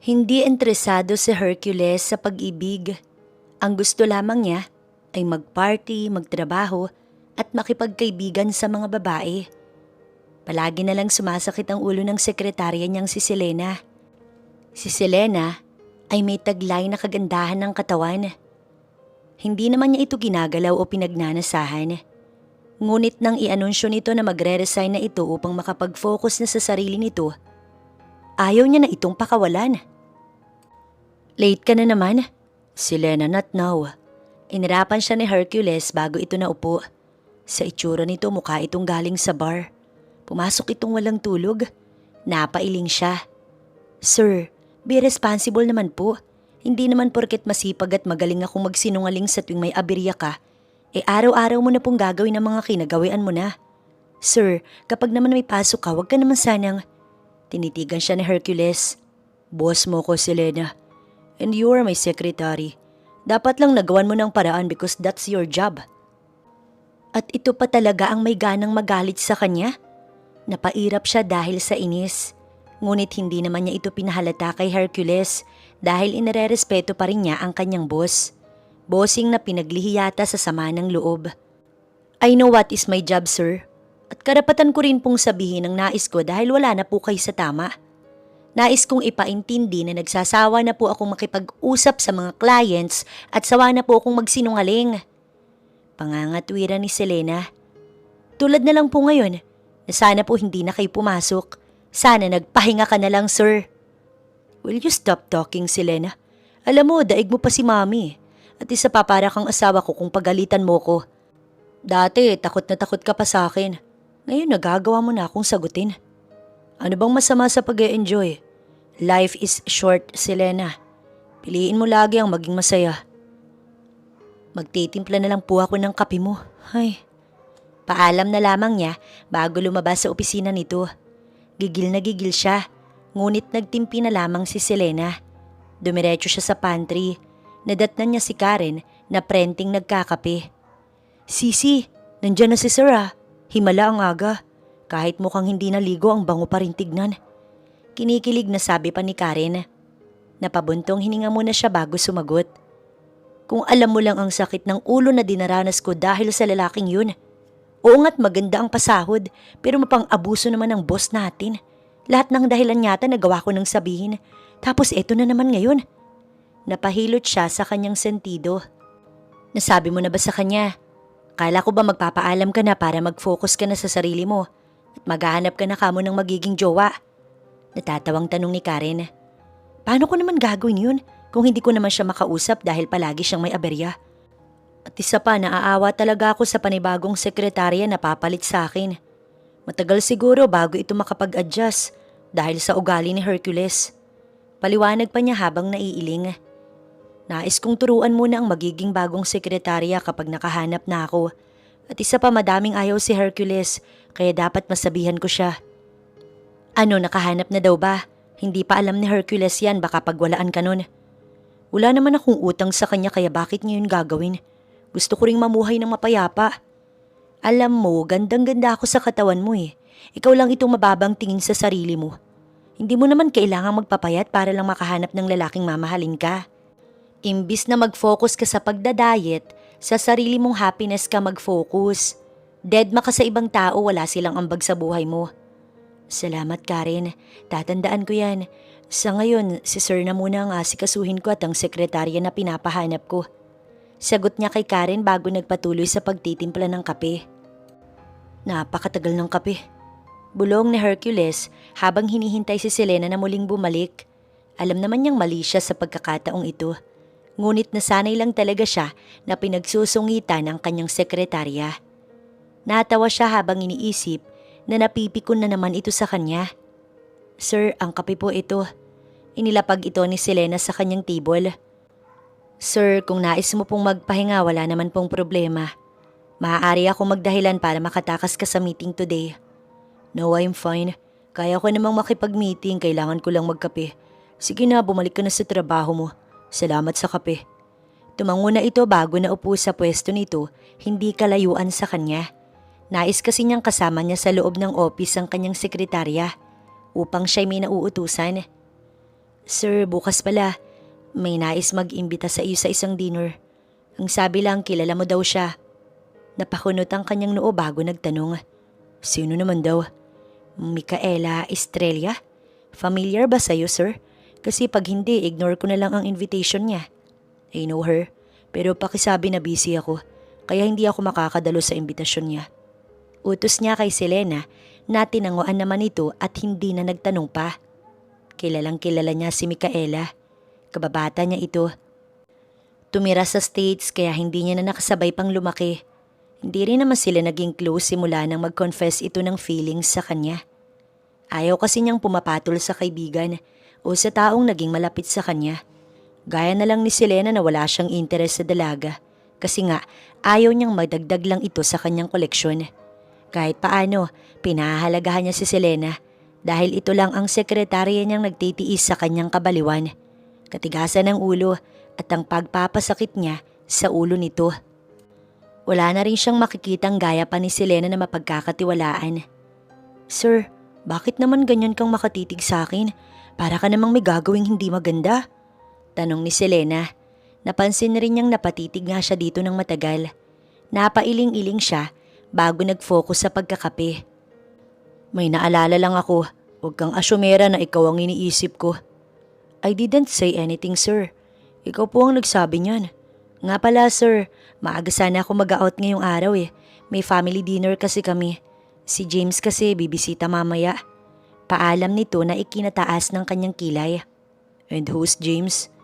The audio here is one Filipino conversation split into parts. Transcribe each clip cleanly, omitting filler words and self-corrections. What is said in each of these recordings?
Hindi interesado si Hercules sa pag-ibig. Ang gusto lamang niya ay mag-party, magtrabaho at makipagkaibigan sa mga babae. Palagi na lang sumasakit ang ulo ng sekretarya niyang si Selena. Si Selena ay may taglay na kagandahan ng katawan. Hindi naman niya ito ginagalaw o pinagnanasahan. Ngunit nang i-anunsyo nito na magre-resign na ito upang makapag-focus na sa sarili nito, ayaw niya na itong pakawalan. Late ka na naman. Selena, not now. Inirapan siya ni Hercules bago ito naupo. Sa itsura nito mukha itong galing sa bar. Pumasok itong walang tulog. Napailing siya. Sir, be responsible naman po. Hindi naman porket masipag at magaling akong magsinungaling sa tuwing may aberya ka, araw-araw mo na pong gagawin ang mga kinagawian mo na. Sir, kapag naman may pasok ka, wag ka naman sanang… Tinitigan siya ni Hercules. Boss mo ko, Selena. And you are my secretary. Dapat lang nagawan mo ng paraan because that's your job. At ito pa talaga ang may ganang magalit sa kanya? Napairap siya dahil sa inis. Ngunit hindi naman niya ito pinahalata kay Hercules dahil inirerespeto pa rin niya ang kanyang boss. Bossing na pinaglihi yata sa sama ng loob. I know what is my job, sir. At karapatan ko rin pong sabihin ang nais ko dahil wala na po kayo sa tama. Nais kong ipaintindi na nagsasawa na po akong makipag-usap sa mga clients at sawa na po akong magsinungaling. Pangangatwiran ni Selena. Tulad na lang po ngayon, na sana po hindi na kayo pumasok. Sana nagpahinga ka na lang, sir. Will you stop talking, Selena? Alam mo, daig mo pa si Mami. At isa pa para kang asawa ko kung pagalitan mo ko. Dati, takot na takot ka pa sa akin. Ngayon nagagawa mo na akong sagutin. Ano bang masama sa pag-e-enjoy? Life is short, Selena. Piliin mo lagi ang maging masaya. Magtitimpla na lang po ako ng kape mo. Ay. Paalam na lamang niya bago lumabas sa opisina nito. Gigil na gigil siya, ngunit nagtimpi na lamang si Selena. Dumiretso siya sa pantry. Nadatnan niya si Karen na prenting nagkakape. Sisi, nandyan na si Sir ah. Himala ang aga. Kahit mukhang hindi naligo ang bango pa rin tignan. Kinikilig na sabi pa ni Karen. Napabuntong hininga muna siya bago sumagot. Kung alam mo lang ang sakit ng ulo na dinaranas ko dahil sa lalaking yun. Oo nga't maganda ang pasahod pero mapang-abuso naman ang boss natin. Lahat ng dahilan yata nagawa ko nang sabihin. Tapos eto na naman ngayon. Napahilot siya sa kanyang sentido. Nasabi mo na ba sa kanya? Kala ko ba magpapaalam ka na para mag-focus ka na sa sarili mo at maghahanap ka na kamo ng magiging jowa? Natatawang tanong ni Karen. Paano ko naman gagawin yun kung hindi ko naman siya makausap dahil palagi siyang may aberya? At isa pa, naaawa talaga ako sa panibagong sekretarya na papalit sa akin. Matagal siguro bago ito makapag-adjust dahil sa ugali ni Hercules. Paliwanag pa niya habang naiiling. Nais kong turuan muna ang magiging bagong sekretarya kapag nakahanap na ako. At isa pa, madaming ayaw si Hercules kaya dapat masabihan ko siya. Ano, nakahanap na daw ba? Hindi pa alam ni Hercules yan, baka pagwalaan ka nun. Wala naman akong utang sa kanya kaya bakit niya yun gagawin? Gusto ko ring mamuhay ng mapayapa. Alam mo, gandang-ganda ako sa katawan mo eh. Ikaw lang itong mababang tingin sa sarili mo. Hindi mo naman kailangang magpapayat para lang makahanap ng lalaking mamahalin ka. Imbis na mag-focus ka sa pagdadayet, sa sarili mong happiness ka mag-focus. Deadma ka sa ibang tao, wala silang ambag sa buhay mo. Salamat, Karen. Tatandaan ko yan. Sa ngayon, si Sir na muna ang asikasuhin ko at ang sekretarya na pinapahanap ko. Sagot niya kay Karen bago nagpatuloy sa pagtitimpla ng kape. Napakatagal ng kape. Bulong ni Hercules habang hinihintay si Selena na muling bumalik. Alam naman niyang mali siya sa pagkakataong ito. Ngunit nasanay lang talaga siya na pinagsusungitan ng kanyang sekretarya. Natawa siya habang iniisip na napipikon na naman ito sa kanya. Sir, ang kape po ito. Inilapag ito ni Selena sa kanyang table. Sir, kung nais mo pong magpahinga, wala naman pong problema. Maaari ako magdahilan para makatakas ka sa meeting today. No, I'm fine. Kaya ko namang makipag-meeting, kailangan ko lang magkape. Sige na, bumalik ka na sa trabaho mo. Salamat sa kape. Tumango na ito bago naupo sa pwesto nito, hindi kalayuan sa kanya. Nais kasi niyang kasama niya sa loob ng office ang kanyang sekretarya upang siya'y may nauutusan. Sir, bukas pala. May nais mag-imbita sa iyo sa isang dinner. Ang sabi lang, kilala mo daw siya. Napakunot ang kanyang noo bago nagtanong. Sino naman daw? Micaela Estrella? Familiar ba sa'yo, sir? Kasi pag hindi, ignore ko na lang ang invitation niya. I know her, pero pakisabi na busy ako, kaya hindi ako makakadalo sa imbitasyon niya. Utos niya kay Selena na tinanguan naman ito at hindi na nagtanong pa. Kilalang kilala niya si Micaela. Kababata niya ito. Tumira sa States kaya hindi niya na nakasabay pang lumaki. Hindi rin naman sila naging close simula nang mag-confess ito ng feelings sa kanya. Ayaw kasi niyang pumapatol sa kaibigan o sa taong naging malapit sa kanya. Gaya na lang ni Selena na wala siyang interes sa dalaga kasi nga ayaw niyang magdagdag lang ito sa kanyang koleksyon. Kahit paano, pinahahalagahan niya si Selena dahil ito lang ang sekretarya niyang nagtitiis sa kanyang kabaliwan, katigasan ng ulo at ang pagpapasakit niya sa ulo nito. Wala na rin siyang makikitang gaya pa ni Selena na mapagkakatiwalaan. Sir, bakit naman ganyan kang makatitig sa akin? Para ka namang may gagawing hindi maganda. Tanong ni Selena. Napansin rin niyang napatitig nga siya dito ng matagal. Napailing-iling siya bago nag-focus sa pagkakape. May naalala lang ako. Huwag kang asyumera na ikaw ang iniisip ko. I didn't say anything, sir. Ikaw po ang nagsabi niyan. Nga pala, sir. Maaga sana ako mag-out ngayong araw eh. May family dinner kasi kami. Si James kasi bibisita mamaya. Paalam nito na ikinataas ng kanyang kilay. And who's James?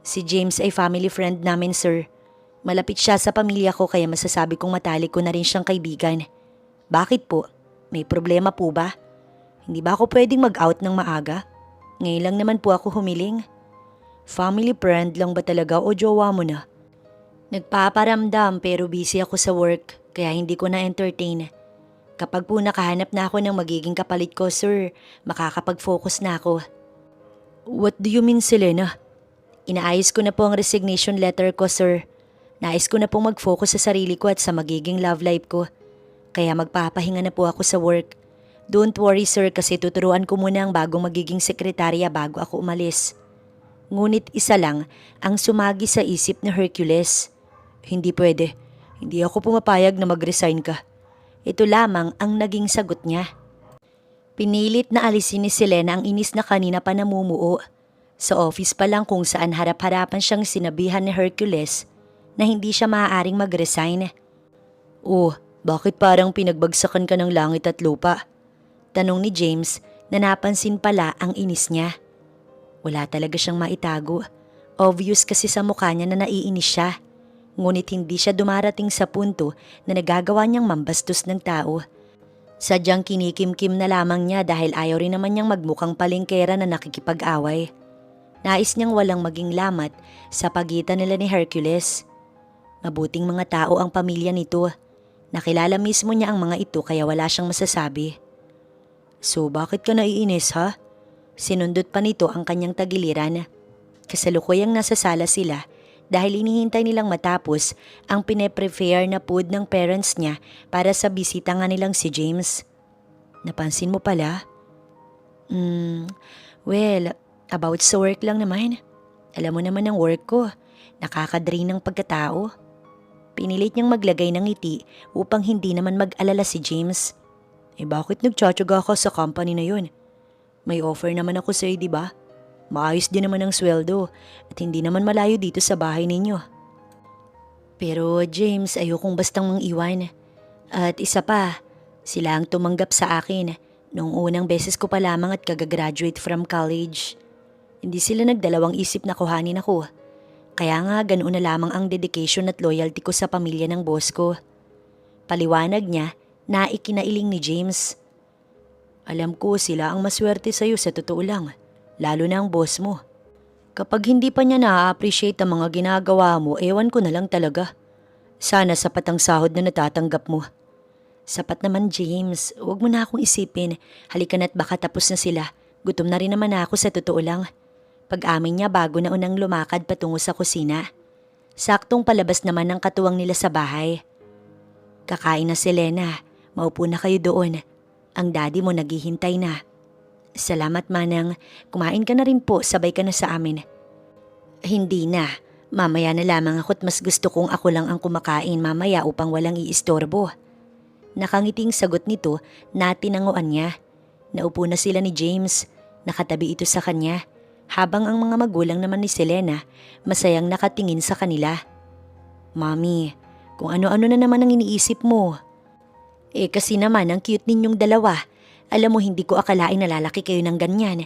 Si James ay family friend namin, sir. Malapit siya sa pamilya ko kaya masasabi kong matalik ko na rin siyang kaibigan. Bakit po? May problema po ba? Hindi ba ako pwedeng mag-out ng maaga? Ngayon lang naman po ako humiling. Family friend lang ba talaga o jowa mo na? Nagpaparamdam pero busy ako sa work kaya hindi ko na-entertain. Kapag po nakahanap na ako ng magiging kapalit ko, sir, makakapag-focus na ako. What do you mean, Selena? Inaayos ko na po ang resignation letter ko, sir. Nais ko na pong mag-focus sa sarili ko at sa magiging love life ko. Kaya magpapahinga na po ako sa work. Don't worry, sir, kasi tuturuan ko muna ang bagong magiging sekretarya bago ako umalis. Ngunit isa lang ang sumagi sa isip ni Hercules. Hindi pwede. Hindi ako pumapayag na mag-resign ka. Ito lamang ang naging sagot niya. Pinilit na alisin ni Selena ang inis na kanina pa namumuo. Sa office pa lang kung saan harap-harapan siyang sinabihan ni Hercules na hindi siya maaaring mag-resign. Oh, bakit parang pinagbagsakan ka ng langit at lupa? Tanong ni James na napansin pala ang inis niya. Wala talaga siyang maitago. Obvious kasi sa mukha niya na naiinis siya. Ngunit hindi siya dumarating sa punto na nagagawa niyang mambastos ng tao. Sadyang kinikim-kim na lamang niya dahil ayaw rin naman niyang magmukhang palengkera na nakikipag-away. Nais niyang walang maging lamat sa pagitan nila ni Hercules. Mabuting mga tao ang pamilya nito. Nakilala mismo niya ang mga ito kaya wala siyang masasabi. So bakit ka naiinis ha? Sinundot pa nito ang kanyang tagiliran. Kasalukuyang nasa sala sila dahil inihintay nilang matapos ang pine-prepare na food ng parents niya para sa bisita nga nilang si James. Napansin mo pala? Well, about sa work lang naman. Alam mo naman ang work ko, nakakadrain ng pagkatao. Pinilit niyang maglagay ng ngiti upang hindi naman mag-alala si James. Bakit nagtsatsaga ka sa company na yun? May offer naman ako sa'yo, di ba? Maayos din naman ang sweldo at hindi naman malayo dito sa bahay ninyo. Pero James, ayokong bastang mang-iwan. At isa pa, sila ang tumanggap sa akin noong unang beses ko pa lamang at kagagraduate from college. Hindi sila nagdalawang isip na kuhanin ako. Kaya nga ganoon na lamang ang dedication at loyalty ko sa pamilya ng boss ko. Paliwanag niya na ikinailing ni James. Alam ko sila ang maswerte sa'yo sa totoo lang. Lalo na ang boss mo. Kapag hindi pa niya na-appreciate ang mga ginagawa mo, ewan ko na lang talaga. Sana sapat ang sahod na natatanggap mo. Sapat naman, James. Huwag mo na akong isipin. Halika na't baka tapos na sila. Gutom na rin naman ako sa totoo lang. Pag-amin niya bago na unang lumakad patungo sa kusina. Saktong palabas naman ng katuwang nila sa bahay. Kakain na si Selena. Maupo na kayo doon. Ang daddy mo naghihintay na. Salamat Manang, kumain ka na rin po, sabay ka na sa amin. Hindi na, mamaya na lamang ako't mas gusto kong ako lang ang kumakain mamaya upang walang iistorbo. Nakangiting sagot nito na tinanguan niya. Naupo na sila ni James, nakatabi ito sa kanya, habang ang mga magulang naman ni Selena masayang nakatingin sa kanila. Mami, kung ano-ano na naman ang iniisip mo. Kasi naman ang cute ninyong dalawa. Alam mo hindi ko akalain na lalaki kayo ng ganyan.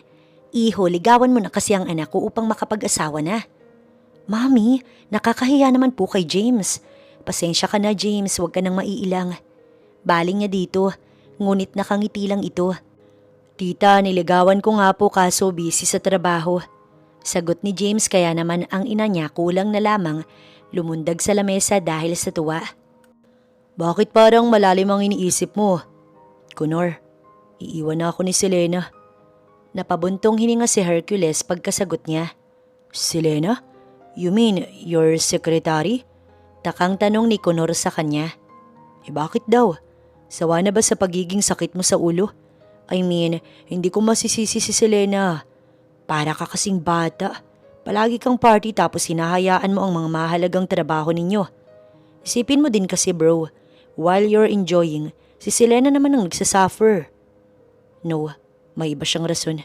Iho, ligawan mo na kasi ang anak ko upang makapag-asawa na. Mami, nakakahiya naman po kay James. Pasensya ka na James, huwag ka nang maiilang. Baling niya dito, ngunit nakangiti lang ito. Tita, niligawan ko nga po kaso busy sa trabaho. Sagot ni James kaya naman ang ina niya kulang na lamang lumundag sa lamesa dahil sa tuwa. Bakit parang malalim ang iniisip mo? Connor, iiwan na ako ni Selena. Napabuntong hininga si Hercules pagkasagot niya. Selena? You mean your secretary? Takang tanong ni Connor sa kanya. Bakit daw? Sawa na ba sa pagiging sakit mo sa ulo? I mean, hindi ko masisisi si Selena. Para ka kasing bata. Palagi kang party tapos hinahayaan mo ang mga mahalagang trabaho ninyo. Isipin mo din kasi bro, while you're enjoying, si Selena naman ang nagsasuffer. No, may iba siyang rason.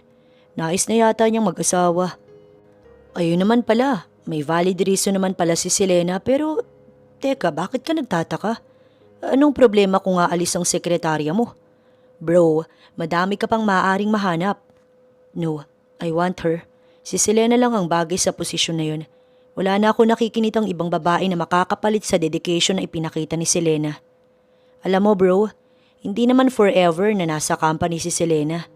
Nais na yata niyang mag-asawa. Ayun naman pala, may valid reason naman pala si Selena pero teka, bakit ka nagtataka? Anong problema kung aalis ang sekretarya mo? Bro, madami ka pang maaaring mahanap. No, I want her. Si Selena lang ang bagay sa posisyon na yun. Wala na ako nakikinitang ibang babae na makakapalit sa dedication na ipinakita ni Selena. Alam mo bro, hindi naman forever na nasa company si Selena.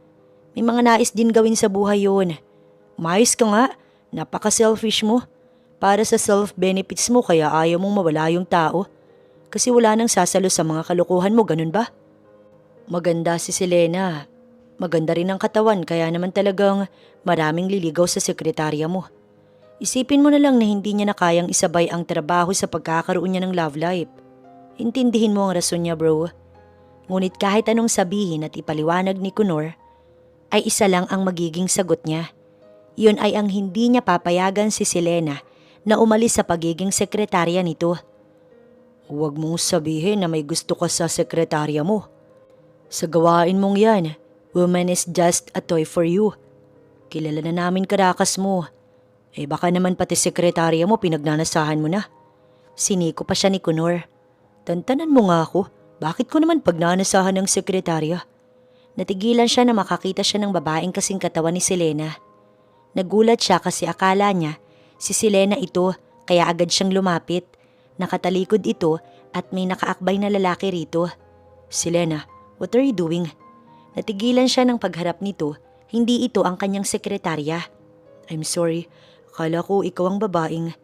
May mga nais din gawin sa buhay yun. Umayos ka nga, napaka-selfish mo. Para sa self-benefits mo kaya ayaw mong mawala yung tao. Kasi wala nang sasalo sa mga kalokohan mo, ganun ba? Maganda si Selena. Maganda rin ang katawan kaya naman talagang maraming liligaw sa sekretarya mo. Isipin mo na lang na hindi niya na kayang isabay ang trabaho sa pagkakaroon niya ng love life. Intindihin mo ang rason niya bro. Ngunit kahit anong sabihin at ipaliwanag ni Connor, ay isa lang ang magiging sagot niya. Iyon ay ang hindi niya papayagan si Selena na umalis sa pagiging sekretarya nito. Huwag mong sabihin na may gusto ka sa sekretarya mo. Sa gawain mong yan, woman is just a toy for you. Kilala na namin karakas mo. Baka naman pati sekretarya mo pinagnanasahan mo na. Siniko pa siya ni Connor. Tantanan mo nga ako, bakit ko naman pagnanasahan ng sekretarya? Natigilan siya na makakita siya ng babaeng kasing katawan ni Selena. Nagulat siya kasi akala niya si Selena ito kaya agad siyang lumapit. Nakatalikod ito at may nakaakbay na lalaki rito. Selena, what are you doing? Natigilan siya ng pagharap nito, hindi ito ang kanyang sekretarya. I'm sorry, akala ko ikaw ang babaeng.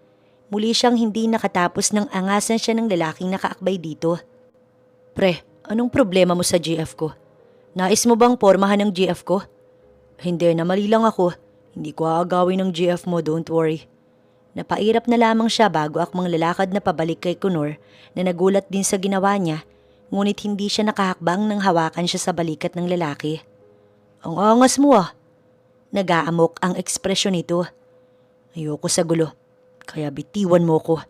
Muli siyang hindi nakatapos nang angasan siya ng lalaking nakaakbay dito. Pre, anong problema mo sa GF ko? Nais mo bang pormahan ng GF ko? Hindi na, mali lang ako. Hindi ko aagawin ng GF mo, don't worry. Napairap na lamang siya bago akmang lalakad na pabalik kay Connor na nagulat din sa ginawa niya, ngunit hindi siya nakahakbang nang hawakan siya sa balikat ng lalaki. Ang angas mo ah. Nag-aamok ang ekspresyon nito. Ayoko sa gulo, kaya bitiwan mo ko.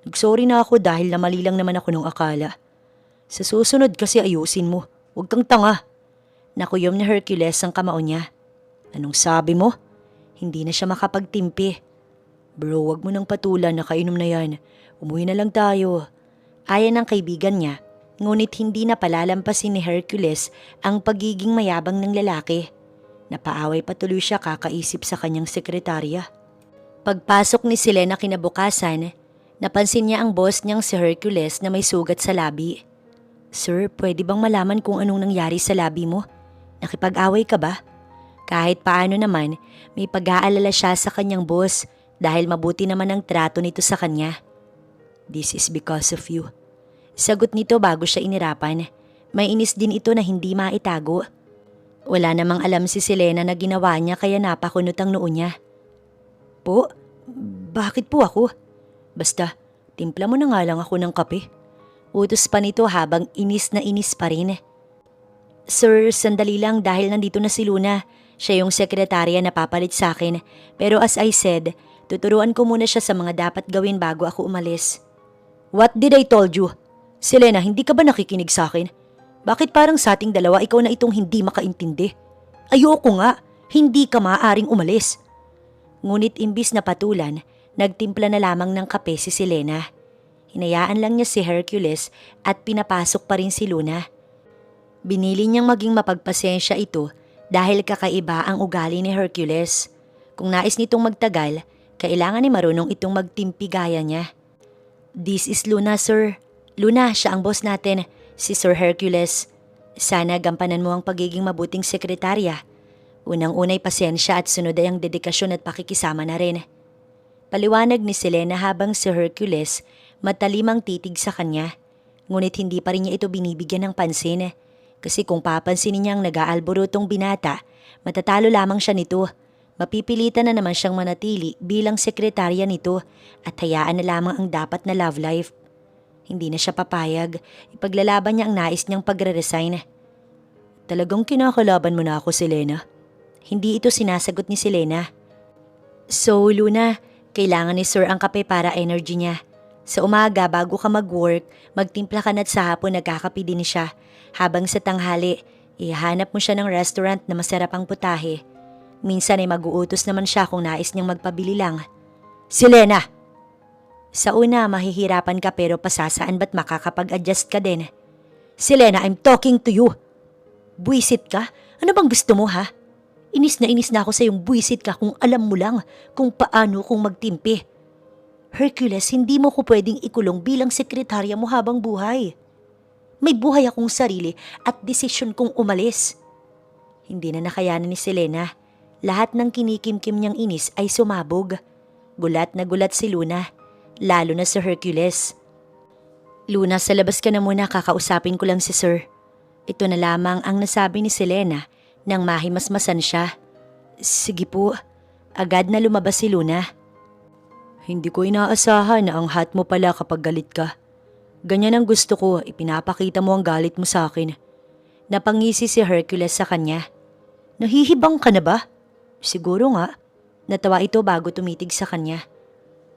Nagsorry na ako dahil namali lang naman ako nung akala. Sa susunod kasi ayusin mo, huwag kang tanga. Nakuyom ni Hercules ang kamao niya. Anong sabi mo? Hindi na siya makapagtimpi. Bro, wag mo nang patulan, nakainom na yan. Umuwi na lang tayo. Ayan ang kaibigan niya, ngunit hindi na palalampasin ni Hercules ang pagiging mayabang ng lalaki. Napaaway patuloy siya kakaisip sa kanyang sekretarya. Pagpasok ni Selena kinabukasan, napansin niya ang boss niyang si Hercules na may sugat sa labi. Sir, pwede bang malaman kung anong nangyari sa labi mo? Nakipag-away ka ba? Kahit paano naman, may pag-aalala siya sa kanyang boss dahil mabuti naman ang trato nito sa kanya. This is because of you. Sagot nito bago siya inirapan. May inis din ito na hindi maitago. Wala namang alam si Selena na ginawa niya kaya napakunot ang noo niya. Po? Bakit po ako? Basta, timpla mo na nga lang ako ng kape. Utos pa nito habang inis na inis pa rin. Sir, sandali lang dahil nandito na si Luna. Siya yung sekretarya na papalit sa akin, pero as I said, tuturuan ko muna siya sa mga dapat gawin bago ako umalis. What did I told you? Selena, hindi ka ba nakikinig sa akin? Bakit parang sa ating dalawa ikaw na itong hindi makaintindi? Ayoko nga, hindi ka maaaring umalis. Ngunit imbis na patulan, nagtimpla na lamang ng kape si Selena. Hinayaan lang niya si Hercules at pinapasok pa rin si Luna. Binili niyang maging mapagpasensya ito dahil kakaiba ang ugali ni Hercules. Kung nais nitong magtagal, kailangan ni marunong itong magtimpi gaya niya. This is Luna, sir. Luna, siya ang boss natin, si Sir Hercules. Sana gampanan mo ang pagiging mabuting sekretarya. Unang-unay pasensya at sunod ay ang dedikasyon at pakikisama na rin. Paliwanag ni Selena habang si Hercules matalimang titig sa kanya. Ngunit hindi pa rin niya ito binibigyan ng pansin. Kasi kung papansinin niya ang nag-aalborotong binata, matatalo lamang siya nito. Mapipilitan na naman siyang manatili bilang sekretarya nito at hayaan na lamang ang dapat na love life. Hindi na siya papayag. Ipaglalaban niya ang nais niyang pagre-resign. Talagang kinakalaban mo na ako, Selena. Hindi ito sinasagot ni Selena. So, Luna, kailangan ni Sir ang kape para energy niya. Sa umaga bago ka mag-work, magtimpla ka na't sa hapon nagkakape din siya. Habang sa tanghali, ihanap mo siya ng restaurant na masarap ang putahe. Minsan ay mag-uutos naman siya kung nais niyang magpabili lang. Selena! Sa una, mahihirapan ka pero pasasaan ba't makakapag-adjust ka din? Selena, I'm talking to you! Buwisit ka? Ano bang gusto mo, ha? Inis na ako sa yung buwisit ka kung alam mo lang kung paano kung magtimpi. Hercules, hindi mo ko pwedeng ikulong bilang sekretarya mo habang buhay. May buhay akong sarili at desisyon kong umalis. Hindi na nakayanan ni Selena. Lahat ng kinikimkim niyang inis ay sumabog. Gulat na gulat si Luna, lalo na si Hercules. Luna, sa labas ka na muna, kakausapin ko lang si Sir. Ito na lamang ang nasabi ni Selena nang mahimasmasan siya. Sige po, agad na lumabas si Luna. Hindi ko inaasahan na ang hot mo pala kapag galit ka. Ganyan ang gusto ko, ipinapakita mo ang galit mo sa akin. Napangisi si Hercules sa kanya. Nahihibang ka na ba? Siguro nga. Natawa ito bago tumitig sa kanya.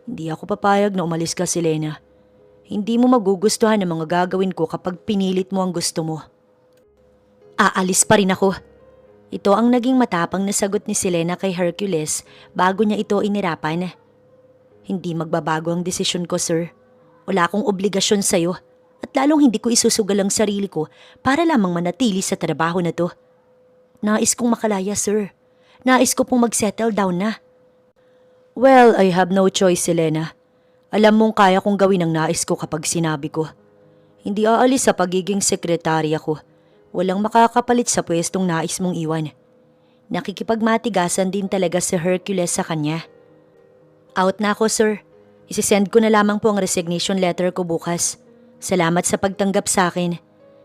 Hindi ako papayag na umalis ka, Selena. Hindi mo magugustuhan ang mga gagawin ko kapag pinilit mo ang gusto mo. Aalis pa rin ako. Ito ang naging matapang na sagot ni Selena kay Hercules bago niya ito inirapan. Hindi magbabago ang desisyon ko, sir. Wala akong obligasyon sa'yo at lalong hindi ko isusugal ang sarili ko para lamang manatili sa trabaho na to. Nais kong makalaya, sir. Nais ko pong mag-settle down na. Well, I have no choice, Selena. Alam mong kaya kong gawin ang nais ko kapag sinabi ko. Hindi aalis sa pagiging sekretarya ko. Walang makakapalit sa pwestong nais mong iwan. Nakikipagmatigasan din talaga si Hercules sa kanya. Out na ako, sir. Isisend ko na lamang po ang resignation letter ko bukas. Salamat sa pagtanggap sa akin.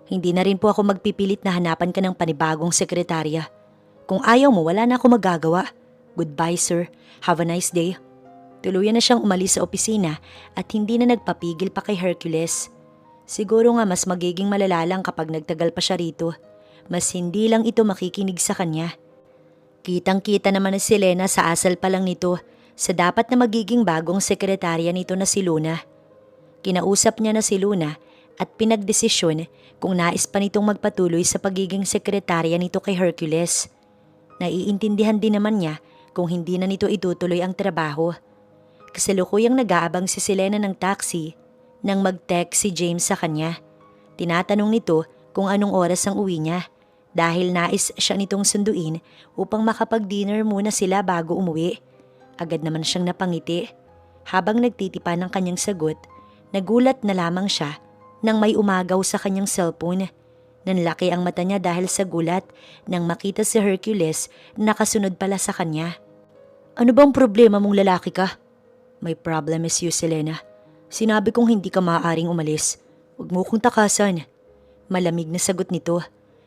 Hindi na rin po ako magpipilit na hanapan ka ng panibagong sekretarya. Kung ayaw mo, wala na ako magagawa. Goodbye, sir. Have a nice day. Tuluyan na siyang umalis sa opisina at hindi na nagpapigil pa kay Hercules. Siguro nga mas magiging malala lang kapag nagtagal pa siya rito. Mas hindi lang ito makikinig sa kanya. Kitang-kita naman na si Selena sa asal pa lang nito sa dapat na magiging bagong sekretarya nito na si Luna. Kinausap niya na si Luna at pinagdesisyon kung nais pa nitong magpatuloy sa pagiging sekretarya nito kay Hercules. Naiintindihan din naman niya kung hindi na nito itutuloy ang trabaho. Kasalukuyang nag-aabang si Selena ng taxi nang mag-text si James sa kanya. Tinatanong nito kung anong oras ang uwi niya dahil nais siya nitong sunduin upang makapag-dinner muna sila bago umuwi. Agad naman siyang napangiti. Habang nagtitipa ng kanyang sagot, nagulat na lamang siya nang may umagaw sa kanyang cellphone. Nanlaki ang mata niya dahil sa gulat nang makita si Hercules na nakasunod pala sa kanya. Ano bang problema mong lalaki ka? My problem is you, Selena. Sinabi kong hindi ka maaaring umalis. Huwag mo kong takasan. Malamig na sagot nito.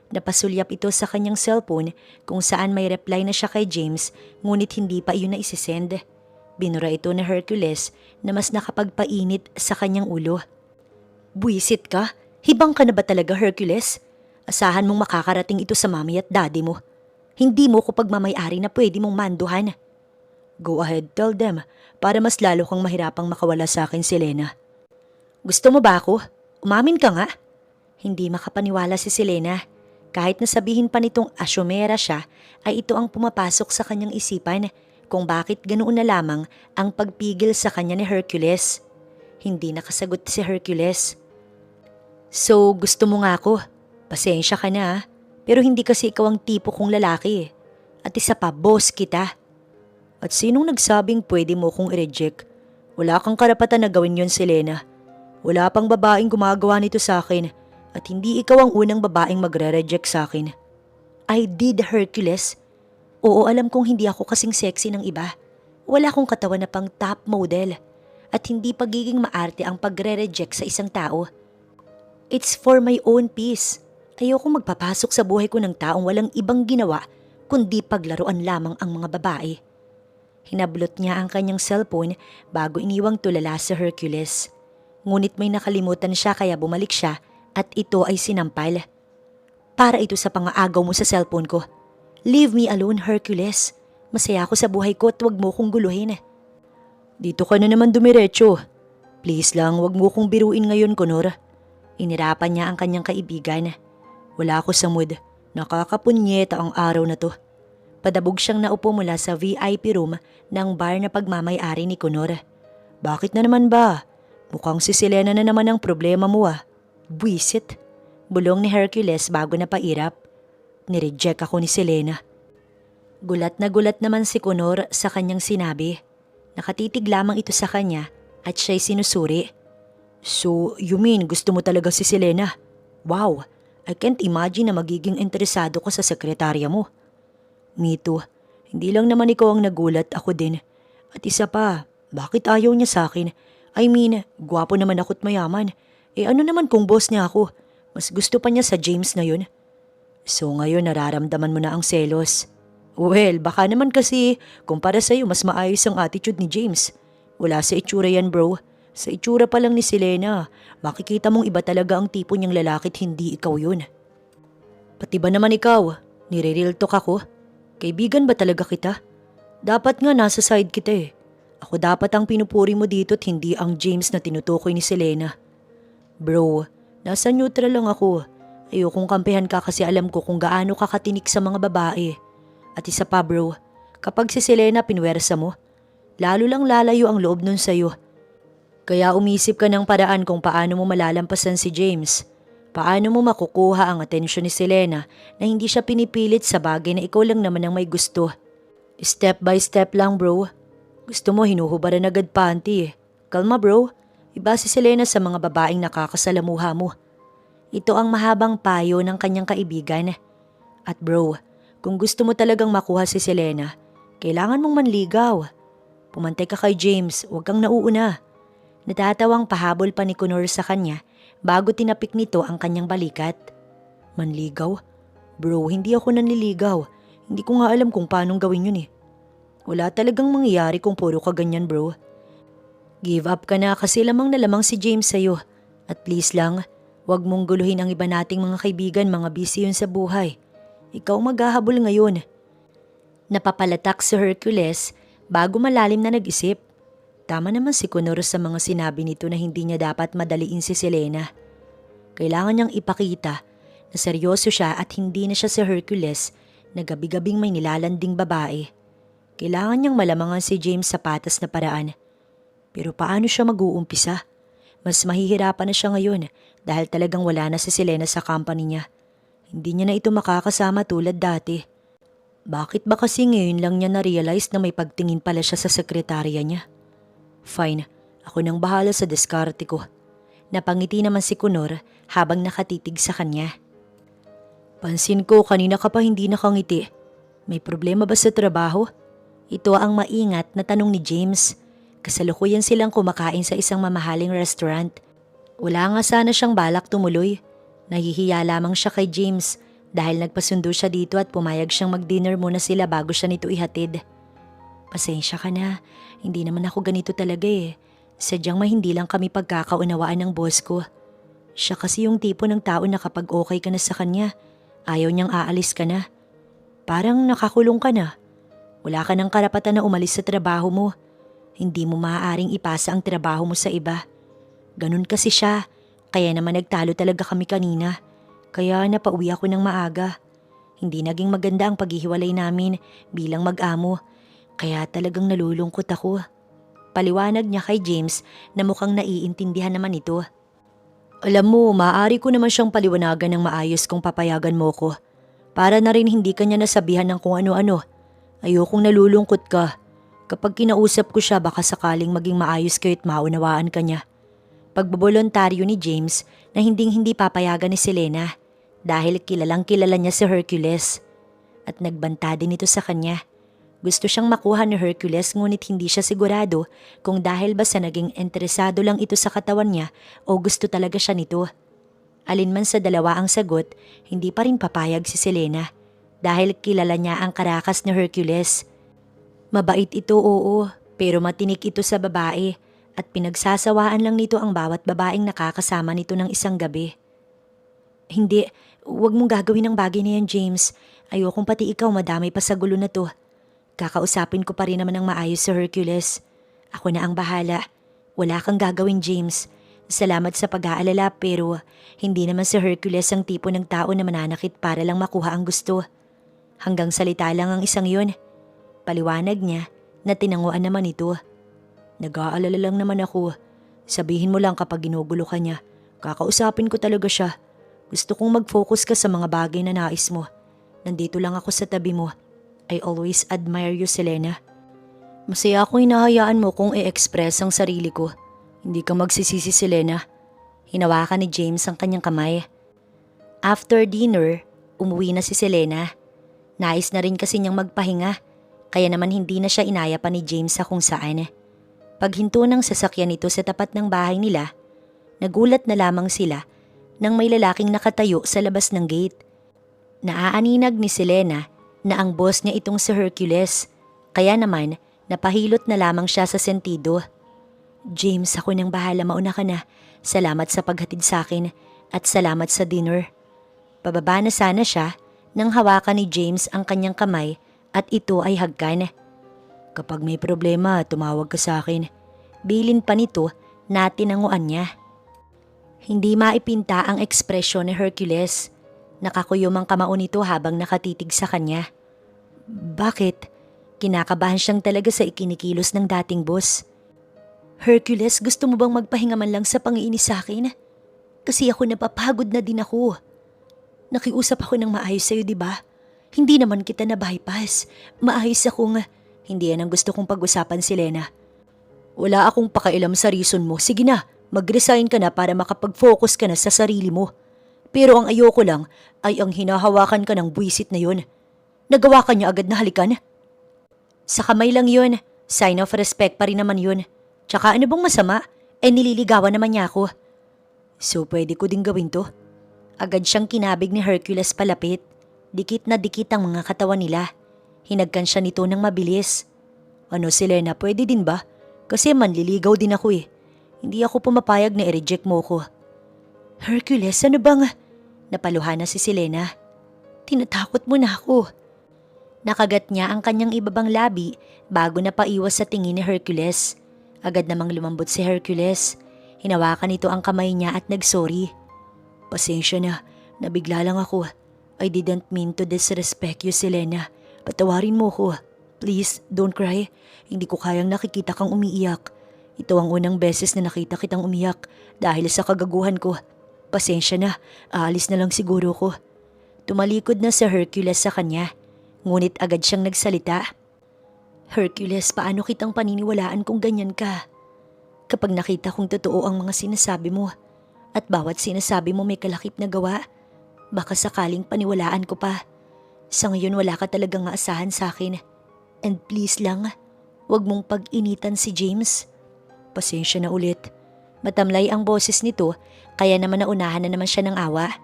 Napasulyap ito sa kanyang cellphone kung saan may reply na siya kay James ngunit hindi pa iyon na isisend. Binura ito na Hercules na mas nakapagpainit sa kanyang ulo. Buwisit ka? Hibang ka na ba talaga, Hercules? Asahan mong makakarating ito sa mami at daddy mo. Hindi mo ko pagmamayari na pwede mong manduhan. Go ahead, tell them, para mas lalo kang mahirapang makawala sa akin, Selena. Gusto mo ba ako? Umamin ka nga. Hindi makapaniwala si Selena. Kahit nasabihin pa nitong asyomera siya, ay ito ang pumapasok sa kanyang isipan kung bakit ganoon na lamang ang pagpigil sa kanya ni Hercules. Hindi nakasagot si Hercules. So, gusto mo nga ako? Pasensya ka na, pero hindi kasi ikaw ang tipo kong lalaki. At isa pa, boss kita. At sinong nagsabing pwede mo kong i-reject? Wala kang karapatan na gawin yon, Selena. Wala pang babaeng gumagawa nito sa akin at hindi ikaw ang unang babaeng magre-reject sa akin. I did, Hercules. Oo, alam kong hindi ako kasing sexy ng iba. Wala akong katawan na pang top model. At hindi pagiging maarte ang pagre-reject sa isang tao. It's for my own peace. Ayoko magpapasok sa buhay ko ng taong walang ibang ginawa kundi paglaruan lamang ang mga babae. Hinablot niya ang kanyang cellphone bago iniwang tulala sa Hercules. Ngunit may nakalimutan siya kaya bumalik siya at ito ay sinampal. Para ito sa pangaagaw mo sa cellphone ko. Leave me alone, Hercules. Masaya ako sa buhay ko at huwag mo kong guluhin. Dito ka na naman dumiretso. Please lang, huwag mo kong biruin ngayon, Connor. Inirapan niya ang kanyang kaibigan. Wala ako sa mood. Nakakapunyeta ang araw na to. Padabog siyang naupo mula sa VIP room ng bar na pagmamay-ari ni Connor. Bakit na naman ba? Mukhang si Selena na naman ang problema mo ah. Buisit. Bulong ni Hercules bago napairap. Nireject ako ni Selena. Gulat na gulat naman si Connor sa kanyang sinabi. Nakatitig lamang ito sa kanya at siya'y sinusuri. So, you mean gusto mo talaga si Selena? Wow, I can't imagine na magiging interesado ka sa sekretarya mo. Me too. Hindi lang naman ikaw ang nagulat, ako din. At isa pa, bakit ayaw niya sa akin? I mean, gwapo naman ako't mayaman. Ano naman kung boss niya ako? Mas gusto pa niya sa James na yun. So ngayon nararamdaman mo na ang selos. Well, baka naman kasi kumpara sa'yo mas maayos ang attitude ni James. Wala sa itsura yan, bro. Sa itsura pa lang ni Selena, makikita mong iba talaga ang tipo niyang lalaki't hindi ikaw yun. Pati ba naman ikaw? Nire-real talk ako? Kaibigan ba talaga kita? Dapat nga nasa side kita eh. Ako dapat ang pinupuri mo dito at hindi ang James na tinutukoy ni Selena. Bro, nasa neutral lang ako. Ayokong kampihan ka kasi alam ko kung gaano ka katinik sa mga babae. At isa pa bro, kapag si Selena pinwersa mo, lalo lang lalayo ang loob nun sa'yo. Kaya umisip ka ng paraan kung paano mo malalampasan si James. Paano mo makukuha ang atensyon ni Selena na hindi siya pinipilit sa bagay na ikaw lang naman ang may gusto. Step by step lang bro. Gusto mo hinuhubaran agad panty eh. Kalma bro, iba si Selena sa mga babaeng nakakasalamuha mo. Ito ang mahabang payo ng kanyang kaibigan. At bro, kung gusto mo talagang makuha si Selena, kailangan mong manligaw. Pumantay ka kay James, huwag kang nauuna. Natatawang pahabol pa ni Connor sa kanya bago tinapik nito ang kanyang balikat. Manligaw? Bro, hindi ako nanliligaw. Hindi ko nga alam kung paanong gawin yun eh. Wala talagang mangyayari kung puro ka ganyan bro. Give up ka na kasi lamang na lamang si James sa'yo. At please lang, huwag mong guluhin ang iba nating mga kaibigan, mga busy yun sa buhay. Ikaw maghahabol ngayon. Napapalatak si Hercules bago malalim na nag-isip. Tama naman si Connor sa mga sinabi nito na hindi niya dapat madaliin si Selena. Kailangan niyang ipakita na seryoso siya at hindi na siya si Hercules na gabi-gabing may nilalanding babae. Kailangan niyang malamangan si James sa patas na paraan. Pero paano siya mag-uumpisa? Mas mahihirapan na siya ngayon dahil talagang wala na si Selena sa company niya. Hindi niya na ito makakasama tulad dati. Bakit ba kasi ngayon lang niya na-realize na may pagtingin pala siya sa sekretarya niya? Fine, ako nang bahala sa diskarte ko. Napangiti naman si Connor habang nakatitig sa kanya. Pansin ko kanina ka pa hindi nakangiti. May problema ba sa trabaho? Ito ang maingat na tanong ni James. Kasalukuyan silang kumakain sa isang mamahaling restaurant. Wala nga sana siyang balak tumuloy. Nahihiya lamang siya kay James dahil nagpasundo siya dito at pumayag siyang mag-dinner muna sila bago siya nito ihatid. Pasensya ka na, hindi naman ako ganito talaga eh. Sadyang hindi lang kami pagkakaunawaan ng boss ko. Siya kasi yung tipo ng tao na kapag okay ka na sa kanya, ayaw niyang aalis ka na. Parang nakakulong ka na. Wala ka ng karapatan na umalis sa trabaho mo. Hindi mo maaaring ipasa ang trabaho mo sa iba. Ganun kasi siya. Kaya naman nagtalo talaga kami kanina. Kaya napauwi ako ng maaga. Hindi naging maganda ang paghihiwalay namin bilang mag-amo. Kaya talagang nalulungkot ako. Paliwanag niya kay James na mukhang naiintindihan naman ito. Alam mo, maaari ko naman siyang paliwanagan ng maayos kung papayagan mo ko. Para na rin hindi kanya nasabihan ng kung ano-ano. Ayokong nalulungkot ka. Kapag kinausap ko siya baka sakaling maging maayos kayo at maunawaan ka niya. Pagbobolontaryo ni James na hindi papayagan ni Selena dahil kilalang kilala niya si Hercules. At nagbanta din ito sa kanya. Gusto siyang makuha ni Hercules ngunit hindi siya sigurado kung dahil ba sa naging interesado lang ito sa katawan niya o gusto talaga siya nito. Alinman sa dalawa ang sagot, hindi pa rin papayag si Selena dahil kilala niya ang karakas ni Hercules. Mabait ito, oo, pero matinik ito sa babae at pinagsasawaan lang nito ang bawat babaeng nakakasama nito ng isang gabi. Hindi, huwag mong gagawin ang bagay na yan, James. Ayokong pati ikaw madamay pa sa gulo na to. Kakausapin ko pa rin naman ng maayos si Hercules. Ako na ang bahala. Wala kang gagawin, James. Salamat sa pag-aalala pero hindi naman si Hercules ang tipo ng tao na mananakit para lang makuha ang gusto. Hanggang salita lang ang isang yun. Paliwanag niya na tinanguan naman ito. Nag-aalala lang naman ako. Sabihin mo lang kapag ginugulo ka niya. Kakausapin ko talaga siya. Gusto kong mag-focus ka sa mga bagay na nais mo. Nandito lang ako sa tabi mo. I always admire you, Selena. Masaya akong hinahayaan mo kung i-express ang sarili ko. Hindi ka magsisisi, Selena. Hinawakan ni James ang kanyang kamay. After dinner, umuwi na si Selena. Nais na rin kasi niyang magpahinga. Kaya naman hindi na siya inaya pa ni James sa kung saan. Paghinto ng sasakyan nito sa tapat ng bahay nila, nagulat na lamang sila nang may lalaking nakatayo sa labas ng gate. Naaaninag ni Selena na ang boss niya itong si Hercules. Kaya naman, napahilot na lamang siya sa sentido. James, ako nang bahala, mauna ka na. Salamat sa paghatid sa akin at salamat sa dinner. Pababa na sana siya nang hawakan ni James ang kanyang kamay at ito ay hagkan. Kapag may problema, tumawag ka sa akin. Bilin pa nito na tinanguan niya. Hindi maipinta ang ekspresyon ni Hercules. Nakakuyom ang kamao nito habang nakatitig sa kanya. Bakit? Kinakabahan siyang talaga sa ikinikilos ng dating boss. Hercules, gusto mo bang magpahinga man lang sa pangiinis sa akin? Kasi ako napapagod na din ako. Nakiusap ako ng maayos sa'yo, di ba? Hindi naman kita na-bypass. Maayos akong... Hindi yan ang gusto kong pag-usapan, Selena. Wala akong pakailam sa reason mo. Sige na, mag-resign ka na para makapag-focus ka na sa sarili mo. Pero ang ayoko lang ay ang hinahawakan ka ng buwisit na yun. Nagawa ka niya agad na halikan? Sa kamay lang yun. Sign of respect pa rin naman yun. Tsaka ano bang masama? Nililigawan naman niya ako. So pwede ko din gawin to? Agad siyang kinabig ni Hercules palapit. Dikit na dikit ang mga katawan nila. Hinagkan siya nito ng mabilis. Ano, Selena, pwede din ba? Kasi manliligaw din ako eh. Hindi ako pumapayag na i-reject mo ko. Hercules, ano bang... Napaluhan na si Selena. Tinatakot mo na ako. Nakagat niya ang kanyang ibabang labi bago na paiwas sa tingin ni Hercules. Agad namang lumambot si Hercules. Hinawakan nito ang kamay niya at nagsorry. Pasensya na, nabigla lang ako. I didn't mean to disrespect you, Selena. Patawarin mo ko. Please, don't cry. Hindi ko kayang nakikita kang umiiyak. Ito ang unang beses na nakita kitang umiyak dahil sa kagaguhan ko. Pasensya na, aalis na lang siguro ko. Tumalikod na si Hercules sa kanya. Ngunit agad siyang nagsalita. Hercules, paano kitang paniniwalaan kung ganyan ka? Kapag nakita kong totoo ang mga sinasabi mo at bawat sinasabi mo may kalakip na gawa, baka sakaling paniwalaan ko pa. Sa ngayon wala ka talagang maasahan sa akin. And please lang, huwag mong pag-initan si James. Pasensya na ulit. Matamlay ang boses nito kaya naman naunahan na naman siya ng awa.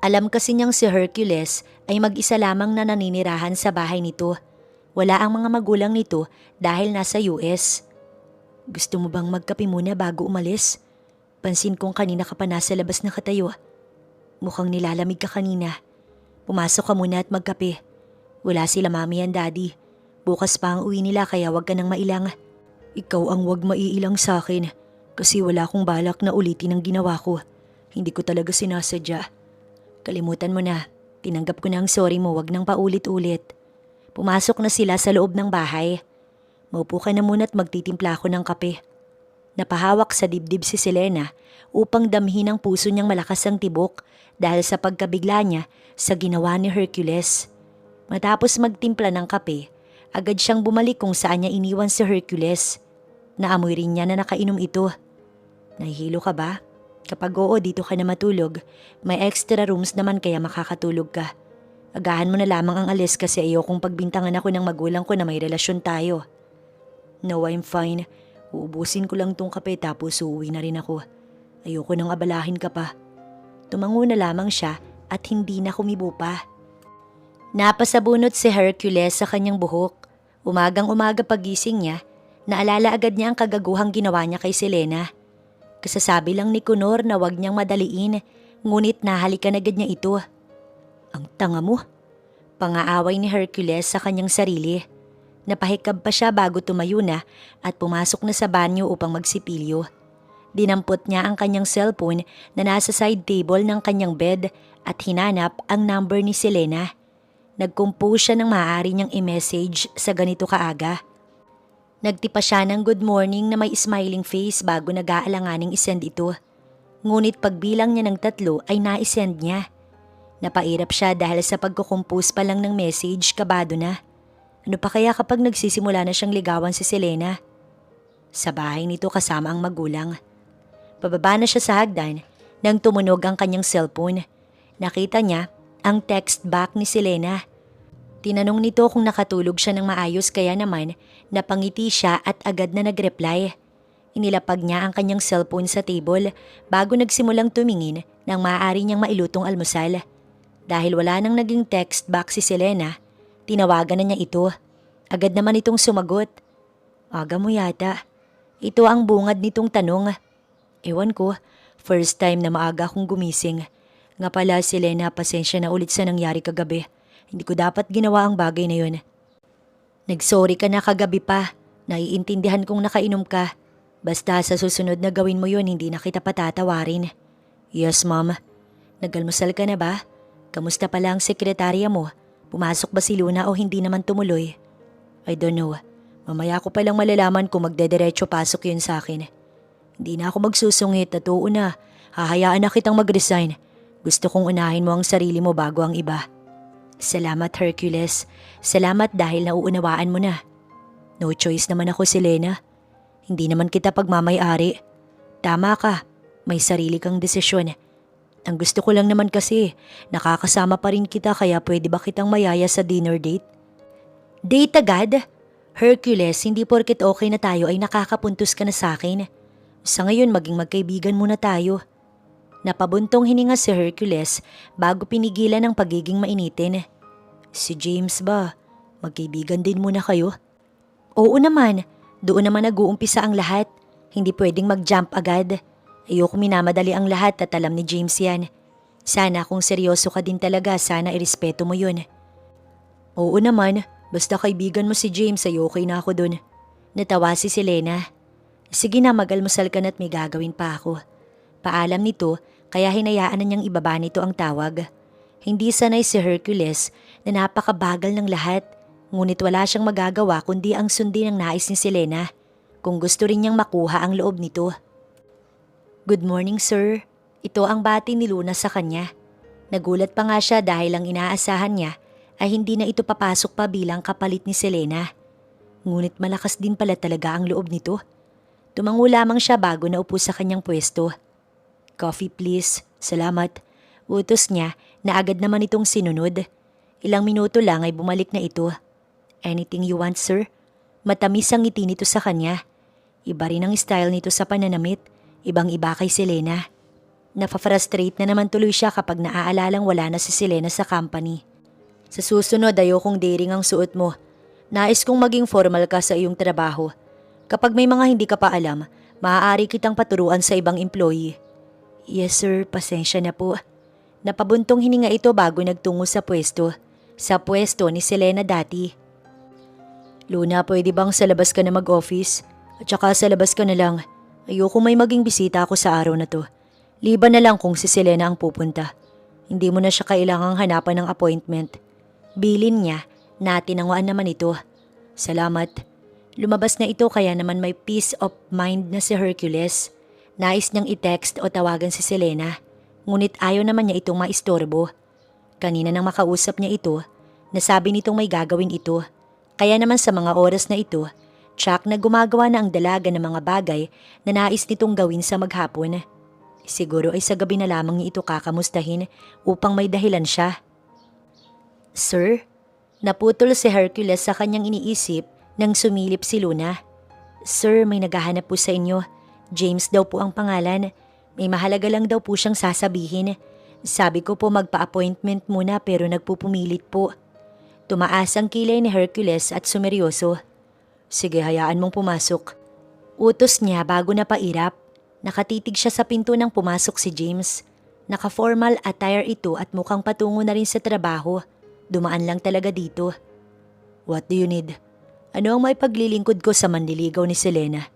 Alam kasi niyang si Hercules ay mag-isa lamang na naninirahan sa bahay nito. Wala ang mga magulang nito dahil nasa US. Gusto mo bang magkape muna bago umalis? Pansin kong kanina ka pa nasa labas na katayo. Mukhang nilalamig ka kanina. Pumasok ka muna at magkape. Wala sila mami and daddy. Bukas pa ang uwi nila kaya wag ka nang mailang. Ikaw ang wag maiilang sa akin kasi wala akong balak na ulitin ang ginawa ko. Hindi ko talaga sinasadya. Kalimutan mo na. Tinanggap ko na ang sorry mo, wag nang paulit-ulit. Pumasok na sila sa loob ng bahay. Maupo ka na muna at magtitimpla ako ng kape. Napahawak sa dibdib si Selena upang damhin ang puso niyang malakas ang tibok dahil sa pagkabigla niya sa ginawa ni Hercules. Matapos magtimpla ng kape, agad siyang bumalik kung saan niya iniwan si Hercules. Naamoy rin niya na nakainom ito. Nahihilo ka ba? Kapag oo, dito ka na matulog. May extra rooms naman kaya makakatulog ka. Agahan mo na lamang ang alis kasi ayokong pagbintangan ako ng magulang ko na may relasyon tayo. No, I'm fine. Uubusin ko lang tong kape tapos uuwi na rin ako. Ayoko nang abalahin ka pa. Tumango na lamang siya at hindi na kumibo pa. Napasabunot si Hercules sa kanyang buhok. Umagang-umaga pagising niya, naalala agad niya ang kagaguhang ginawa niya kay Selena. Kasasabi lang ni Connor na wag niyang madaliin, ngunit nahalikan agad niya ito. Ang tanga mo. Pangaaway ni Hercules sa kanyang sarili. Napahikab pa siya bago tumayo na at pumasok na sa banyo upang magsipilyo. Dinampot niya ang kanyang cellphone na nasa side table ng kanyang bed at hinanap ang number ni Selena. Nag-compose siya ng maaari niyang i-message sa ganito kaaga. Nagtipa siya ng good morning na may smiling face bago nag-aalanganing isend ito. Ngunit pagbilang niya ng 3 ay na-isend niya. Napairap siya dahil sa pagkukompose pa lang ng message, kabado na. Ano pa kaya kapag nagsisimula na siyang ligawan si Selena? Sa bahay nito kasama ang magulang. Pababa na siya sa hagdan nang tumunog ang kanyang cellphone. Nakita niya ang text back ni Selena. Tinanong nito kung nakatulog siya ng maayos kaya naman napangiti siya at agad na nag-reply. Inilapag niya ang kanyang cellphone sa table bago nagsimulang tumingin ng maaari niyang mailutong almusal. Dahil wala nang naging text back si Selena, tinawagan na niya ito. Agad naman itong sumagot. Aga mo yata. Ito ang bungad nitong tanong. Ewan ko, first time na maaga akong gumising. Nga pala Selena, pasensya na ulit sa nangyari kagabi. Hindi ko dapat ginawa ang bagay na yun. Nagsorry ka na kagabi pa. Naiintindihan kong nakainom ka. Basta sa susunod na gawin mo yun, hindi na kita patatawarin. Yes, ma'am. Nagalmusal ka na ba? Kamusta pala ang sekretarya mo? Pumasok ba si Luna o hindi naman tumuloy? I don't know. Mamaya ko palang malalaman kung magdediretso pasok yun sa akin. Hindi na ako magsusungit at oo na. Hahayaan na kitang mag-resign. Gusto kong unahin mo ang sarili mo bago ang iba. Salamat, Hercules. Salamat dahil nauunawaan mo na. No choice naman ako, Selena. Hindi naman kita pagmamay-ari. Tama ka. May sarili kang desisyon. Ang gusto ko lang naman kasi, nakakasama pa rin kita kaya pwede ba kitang mayaya sa dinner date? Date agad? Hercules, hindi porket okay na tayo ay nakakapuntos ka na sa akin. Sa ngayon maging magkaibigan muna tayo. Napabuntong hininga si Hercules bago pinigilan ang pagiging mainitin. Si James ba? Magkaibigan din muna kayo? Oo naman. Doon naman nag-uumpisa ang lahat. Hindi pwedeng mag-jump agad. Ayoko minamadali ang lahat at alam ni James yan. Sana kung seryoso ka din talaga, sana irespeto mo yun. Oo naman. Basta kaibigan mo si James ay okay na ako dun. Natawa si Selena. Sige na, mag-almusal ka na't may gagawin pa ako. Paalam nito, kaya hinayaan na niyang ibaba nito ang tawag. Hindi sanay si Hercules na napakabagal ng lahat, ngunit wala siyang magagawa kundi ang sundin ang nais ni Selena kung gusto rin niyang makuha ang loob nito. Good morning, sir. Ito ang bati ni Luna sa kanya. Nagulat pa nga siya dahil ang inaasahan niya ay hindi na ito papasok pa bilang kapalit ni Selena. Ngunit malakas din pala talaga ang loob nito. Tumango lamang siya bago naupo sa kanyang pwesto. Coffee please. Salamat. Utos niya na agad naman itong sinunod. Ilang minuto lang ay bumalik na ito. Anything you want, sir? Matamis ang ngiti nito sa kanya. Iba rin ang style nito sa pananamit. Ibang-iba kay Selena. Napafrustrate na naman tuloy siya kapag naaalalang wala na si Selena sa company. Sa susunod ayokong daring ang suot mo. Nais kong maging formal ka sa iyong trabaho. Kapag may mga hindi ka pa alam, maaari kitang paturuan sa ibang employee. Yes sir, pasensya na po. Napabuntong hininga ito bago nagtungo sa pwesto. sa pwesto ni Selena dati. Luna, pwede bang sa labas ka na mag-office? At saka sa labas ka na lang. Ayoko may maging bisita ako sa araw na to. Liban na lang kung si Selena ang pupunta. Hindi mo na siya kailangang hanapan ng appointment. Bilin niya na tinanguan naman ito. Salamat. Lumabas na ito kaya naman may peace of mind na si Hercules. Nais niyang i-text o tawagan si Selena. Ngunit ayaw naman niya itong maistorbo. Kanina nang makausap niya ito, nasabi nitong may gagawin ito. Kaya naman sa mga oras na ito, tsak na gumagawa na ang dalaga ng mga bagay na nais nitong gawin sa maghapon. Siguro ay sa gabi na lamang niya ito kakamustahin upang may dahilan siya. Sir, naputol si Hercules sa kanyang iniisip nang sumilip si Luna. Sir, may naghahanap po sa inyo. James daw po ang pangalan. May mahalaga lang daw po siyang sasabihin. Sabi ko po magpa-appointment muna pero nagpupumilit po. Tumaas ang kilay ni Hercules at sumeryoso. Sige, hayaan mong pumasok. Utos niya bago napairap. Nakatitig siya sa pinto nang pumasok si James. Naka-formal attire ito at mukhang patungo na rin sa trabaho. Dumaan lang talaga dito. What do you need? Ano ang may paglilingkod ko sa manliligaw ni Selena?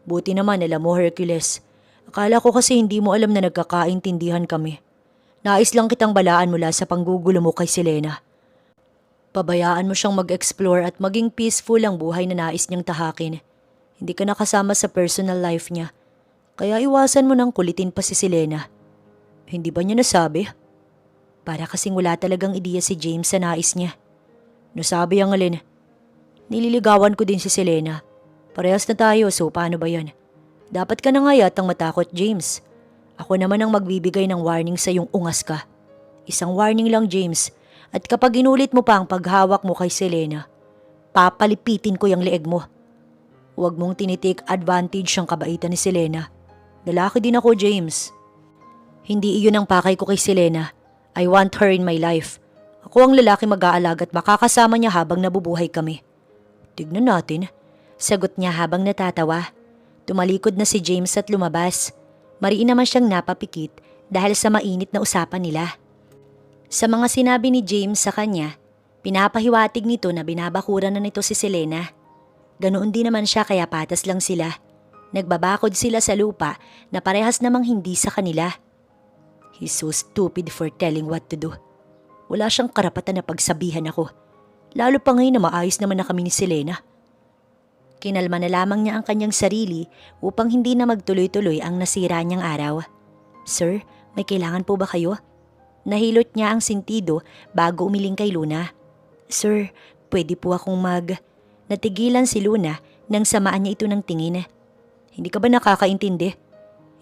Buti naman alam mo, Hercules. Akala ko kasi hindi mo alam na nagkakaintindihan kami. Nais lang kitang balaan mula sa panggugulo mo kay Selena. Pabayaan mo siyang mag-explore at maging peaceful ang buhay na nais niyang tahakin. Hindi ka nakasama sa personal life niya. Kaya iwasan mo nang kulitin pa si Selena. Hindi ba niya nasabi? Para kasing wala talagang ideya si James sa nais niya. Nasabi ang alin. Nililigawan ko din si Selena. Parehas na tayo, so paano ba yan? Dapat ka na nga yatang matakot, James. Ako naman ang magbibigay ng warning sa iyong ungas ka. Isang warning lang, James. At kapag inulit mo pa ang paghawak mo kay Selena, papalipitin ko yung leeg mo. Huwag mong tinitake advantage ang kabaitan ni Selena. Lalaki din ako, James. Hindi iyon ang pakay ko kay Selena. I want her in my life. Ako ang lalaki mag-aalaga at makakasama niya habang nabubuhay kami. Tignan natin. Sagot niya habang natatawa. Tumalikod na si James at lumabas. Mariin naman siyang napapikit dahil sa mainit na usapan nila. Sa mga sinabi ni James sa kanya, pinapahiwatig nito na binabakuran na nito si Selena. Ganoon din naman siya kaya patas lang sila. Nagbabakod sila sa lupa na parehas namang hindi sa kanila. He's so stupid for telling what to do. Wala siyang karapatan na pagsabihan ako. Lalo pa ngayon na maayos naman na kami ni Selena. Kinalma na lamang niya ang kanyang sarili upang hindi na magtuloy-tuloy ang nasira niyang araw. Sir, may kailangan po ba kayo? Nahilot niya ang sentido bago umiling kay Luna. Sir, pwede po akong Natigilan si Luna nang samaan niya ito ng tingin. Hindi ka ba nakakaintindi?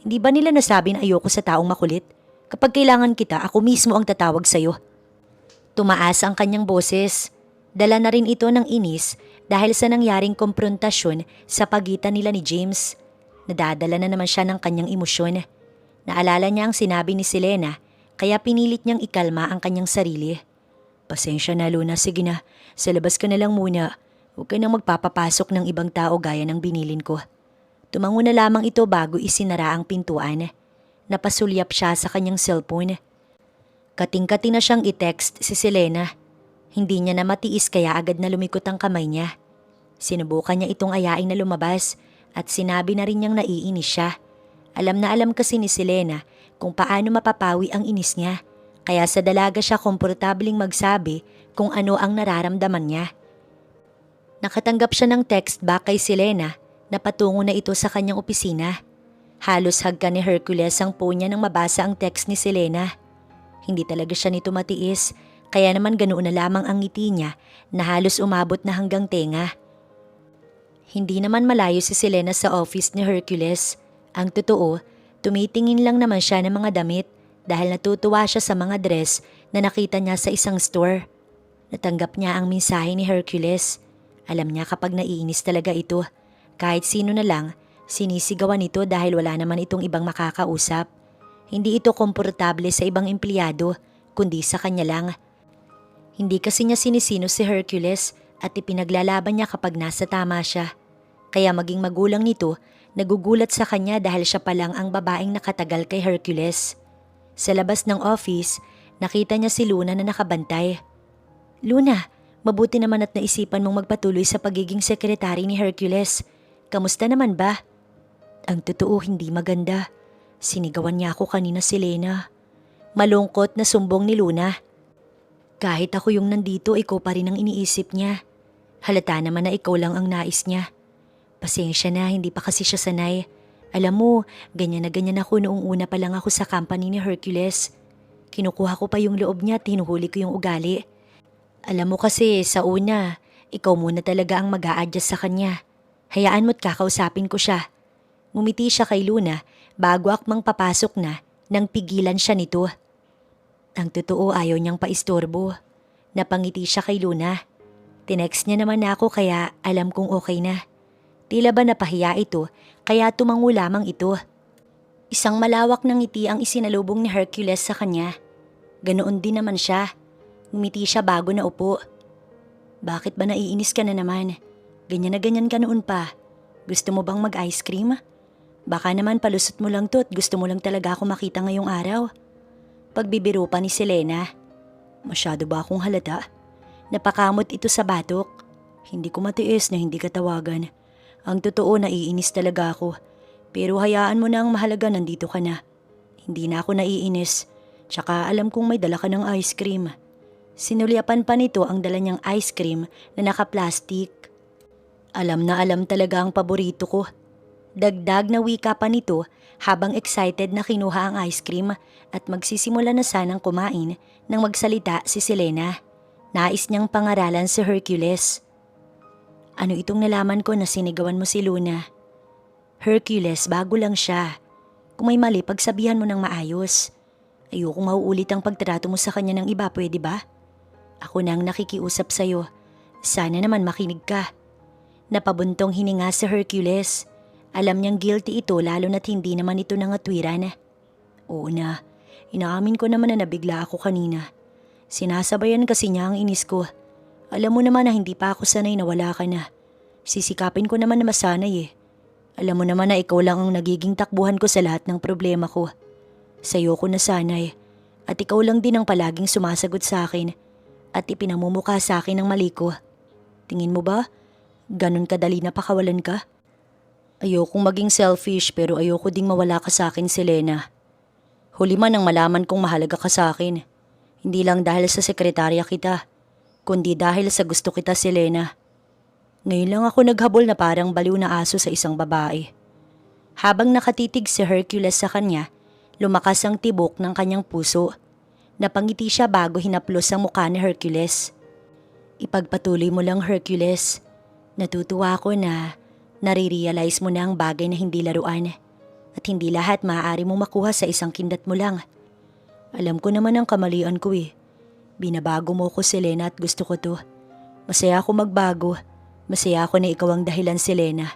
Hindi ba nila nasabi na ayoko sa taong makulit? Kapag kailangan kita, ako mismo ang tatawag sa'yo. Tumaas ang kanyang boses. Dala na rin ito ng inis dahil sa nangyaring komprontasyon sa pagitan nila ni James. Nadadala na naman siya ng kanyang emosyon. Naalala niya ang sinabi ni Selena kaya pinilit niyang ikalma ang kanyang sarili. Pasensya na, Luna, sige na. Sa labas ka na lang muna. Huwag ka nang magpapapasok ng ibang tao gaya ng binilin ko. Tumango na lamang ito bago isinara ang pintuan. Napasulyap siya sa kanyang cellphone. Kating-kating na siyang i-text si Selena. Hindi niya na matiis kaya agad na lumikot ang kamay niya. Sinubukan niya itong ayain na lumabas at sinabi na rin niyang naiinis siya. Alam na alam kasi ni Selena kung paano mapapawi ang inis niya. Kaya sa dalaga siya komportabling magsabi kung ano ang nararamdaman niya. Nakatanggap siya ng text back kay Selena na patungo na ito sa kanyang opisina. Halos hagka ni Hercules ang phone niya nang mabasa ang text ni Selena. Hindi talaga siya nito matiis, kaya naman ganoon na lamang ang ngiti niya na halos umabot na hanggang tenga. Hindi naman malayo si Selena sa office ni Hercules. Ang totoo, tumitingin lang naman siya ng mga damit dahil natutuwa siya sa mga dress na nakita niya sa isang store. Natanggap niya ang mensahe ni Hercules. Alam niya kapag naiinis talaga ito. Kahit sino na lang, sinisigawan ito dahil wala naman itong ibang makakausap. Hindi ito komportable sa ibang empleyado, kundi sa kanya lang. Hindi kasi niya sinisino si Hercules at ipinaglalaban niya kapag nasa tama siya. Kaya maging magulang nito, nagugulat sa kanya dahil siya palang ang babaeng nakatagal kay Hercules. Sa labas ng office, nakita niya si Luna na nakabantay. Luna, mabuti naman at naisipan mong magpatuloy sa pagiging sekretary ni Hercules. Kamusta naman ba? Ang totoo hindi maganda. Sinigawan niya ako kanina si Lena. Malungkot na sumbong ni Luna. Kahit ako yung nandito, ikaw pa rin ang iniisip niya. Halata naman na ikaw lang ang nais niya. Pasensya na, hindi pa kasi siya sanay. Alam mo, ganyan na ganyan ako noong una pa lang ako sa company ni Hercules. Kinukuha ko pa yung loob niya at hinuhuli ko yung ugali. Alam mo kasi, sa una, ikaw muna talaga ang mag-a-adjust sa kanya. Hayaan mo't kakausapin ko siya. Ngumiti siya kay Luna bago akmang papasok na nang pigilan siya nito. Ang totoo ayaw niyang paistorbo. Napangiti siya kay Luna. Tinext niya naman ako kaya alam kong okay na. Tila ba napahiya ito kaya tumango lamang ito. Isang malawak na ngiti ang isinalubong ni Hercules sa kanya. Ganoon din naman siya. Ngumiti siya bago na upo. Bakit ba naiinis ka na naman? Ganyan na ganyan ka noon pa. Gusto mo bang mag-ice cream? Baka naman palusot mo lang to at gusto mo lang talaga ako makita ngayong araw. Pagbibiro pa ni Selena. Masyado ba akong halata? Napakamot ito sa batok. Hindi ko matiis na hindi ka tawagan. Ang totoo naiinis talaga ako. Pero hayaan mo na ang mahalaga nandito ka na. Hindi na ako naiinis. Tsaka alam kong may dala ka ng ice cream. Sinulyapan pa nito ang dala niyang ice cream na naka-plastic. Alam na alam talaga ang paborito ko. Dagdag na wika pa nito habang excited na kinuha ang ice cream at magsisimula na sanang kumain nang magsalita si Selena. Nais niyang pangaralan si Hercules. Ano itong nalaman ko na sinigawan mo si Luna? Hercules, bago lang siya. Kung may mali, pagsabihan mo ng maayos. Ayokong mauulit ang pagtrato mo sa kanya ng iba, pwede ba? Ako na ang nakikiusap sa'yo. Sana naman makinig ka. Napabuntong hininga si Hercules. Alam niyang guilty ito lalo na't hindi naman ito nangatwiran. Oo na, inaamin ko naman na nabigla ako kanina. Sinasabayan kasi niya ang inis ko. Alam mo naman na hindi pa ako sanay na wala ka na. Sisikapin ko naman na masanay eh. Alam mo naman na ikaw lang ang nagiging takbuhan ko sa lahat ng problema ko. Sa'yo ko nasanay. At ikaw lang din ang palaging sumasagot sa akin. At ipinamumukha sa akin ang mali ko. Tingin mo ba? Ganon kadali na pakawalan ka? Ayokong maging selfish pero ayoko ding mawala ka sa akin, Selena. Huli man ang malaman kong mahalaga ka sa akin. Hindi lang dahil sa sekretarya kita, kundi dahil sa gusto kita, Selena. Ngayon lang ako naghabol na parang baliw na aso sa isang babae. Habang nakatitig si Hercules sa kanya, lumakas ang tibok ng kanyang puso. Napangiti siya bago hinaplos ang mukha ni Hercules. Ipagpatuloy mo lang, Hercules. Natutuwa ako na nare-realize mo na ang bagay na hindi laruan at hindi lahat maaari mong makuha sa isang kindat mo lang. Alam ko naman ang kamalian ko eh. Binabago mo ko, Selena, at gusto ko to. Masaya ako magbago. Masaya ako na ikaw ang dahilan, Selena.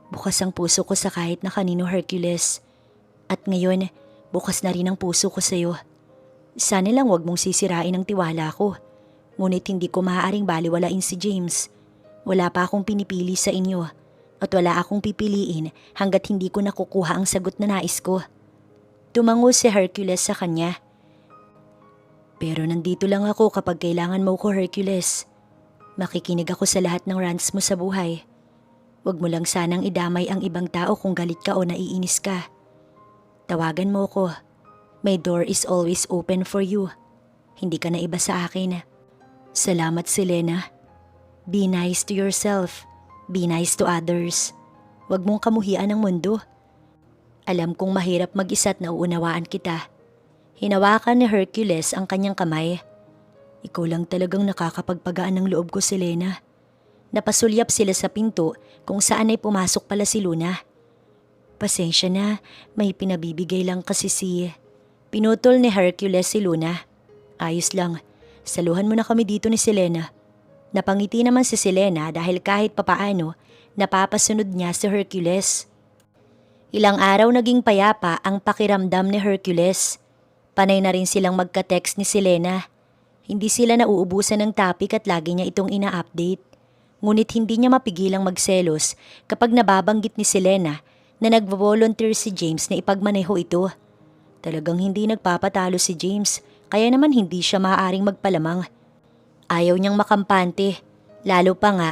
Bukas ang puso ko sa kahit na kanino, Hercules. At ngayon, bukas na rin ang puso ko sa'yo. Sana lang wag mong sisirain ang tiwala ko. Ngunit hindi ko maaaring baliwalain si James. Wala pa akong pinipili sa inyo. At wala akong pipiliin hanggat hindi ko nakukuha ang sagot na nais ko. Tumango si Hercules sa kanya. Pero nandito lang ako kapag kailangan mo ko, Hercules. Makikinig ako sa lahat ng rants mo sa buhay. Huwag mo lang sanang idamay ang ibang tao kung galit ka o naiinis ka. Tawagan mo ko. My door is always open for you. Hindi ka na iba sa akin. Salamat, Selena. Be nice to yourself. Be nice to others. Huwag mong kamuhian ang mundo. Alam kong mahirap mag-isa at nauunawaan kita. Hinawakan ni Hercules ang kanyang kamay. Ikaw lang talagang nakakapagpagaan ng loob ko, Selena. Napasulyap sila sa pinto kung saan ay pumasok pala si Luna. Pasensya na, may pinabibigay lang kasi si... Pinutol ni Hercules si Luna. Ayos lang, saluhan mo na kami dito ni Selena. Napangiti naman si Selena dahil kahit papaano, napapasunod niya si Hercules. Ilang araw naging payapa ang pakiramdam ni Hercules. Panay na rin silang magka-text ni Selena. Hindi sila nauubusan ng topic at lagi niya itong ina-update. Ngunit hindi niya mapigilang magselos kapag nababanggit ni Selena na nagvo-volunteer si James na ipagmaneho ito. Talagang hindi nagpapatalo si James, kaya naman hindi siya maaaring magpalamang. Ayaw niyang makampante, lalo pa nga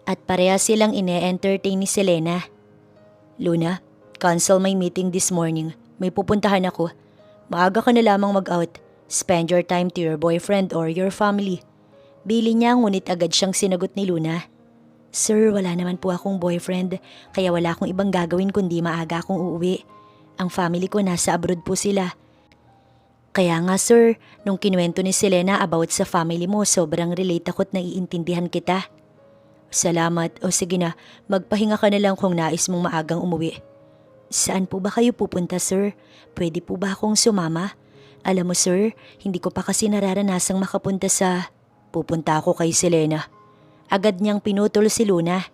at pareha silang ine-entertain ni Selena. Luna, cancel my meeting this morning. May pupuntahan ako. Maaga ka na lamang mag-out. Spend your time to your boyfriend or your family. Bili niya ngunit agad siyang sinagot ni Luna. Sir, wala naman po akong boyfriend kaya wala akong ibang gagawin kundi maaga akong uuwi. Ang family ko nasa abroad po sila. Kaya nga sir, nung kinuwento ni Selena about sa family mo, sobrang relate ako't naiintindihan kita. Salamat. O sige na, magpahinga ka na lang kung nais mong maagang umuwi. Saan po ba kayo pupunta sir? Pwede po ba akong sumama? Alam mo sir, hindi ko pa kasi nararanasang makapunta sa... Pupunta ako kay Selena. Agad niyang pinutol si Luna.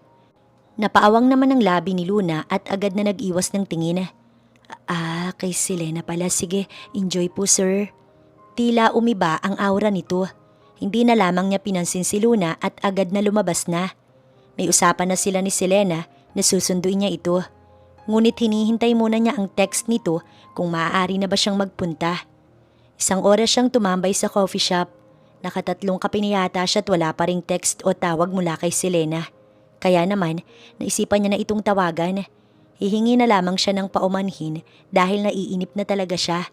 Napaawang naman ang labi ni Luna at agad na nag-iwas ng tingin. Kay Selena pala. Sige, enjoy po sir. Tila umiba ang aura nito. Hindi na lamang niya pinansin si Luna at agad na lumabas na. May usapan na sila ni Selena na susunduin niya ito. Ngunit hinihintay muna niya ang text nito kung maaari na ba siyang magpunta. Isang oras siyang tumambay sa coffee shop. Nakatatlong kape na yata siya at wala pa ring text o tawag mula kay Selena. Kaya naman, naisipan niya na itong tawagan. Hihingi na lamang siya ng paumanhin dahil naiinip na talaga siya.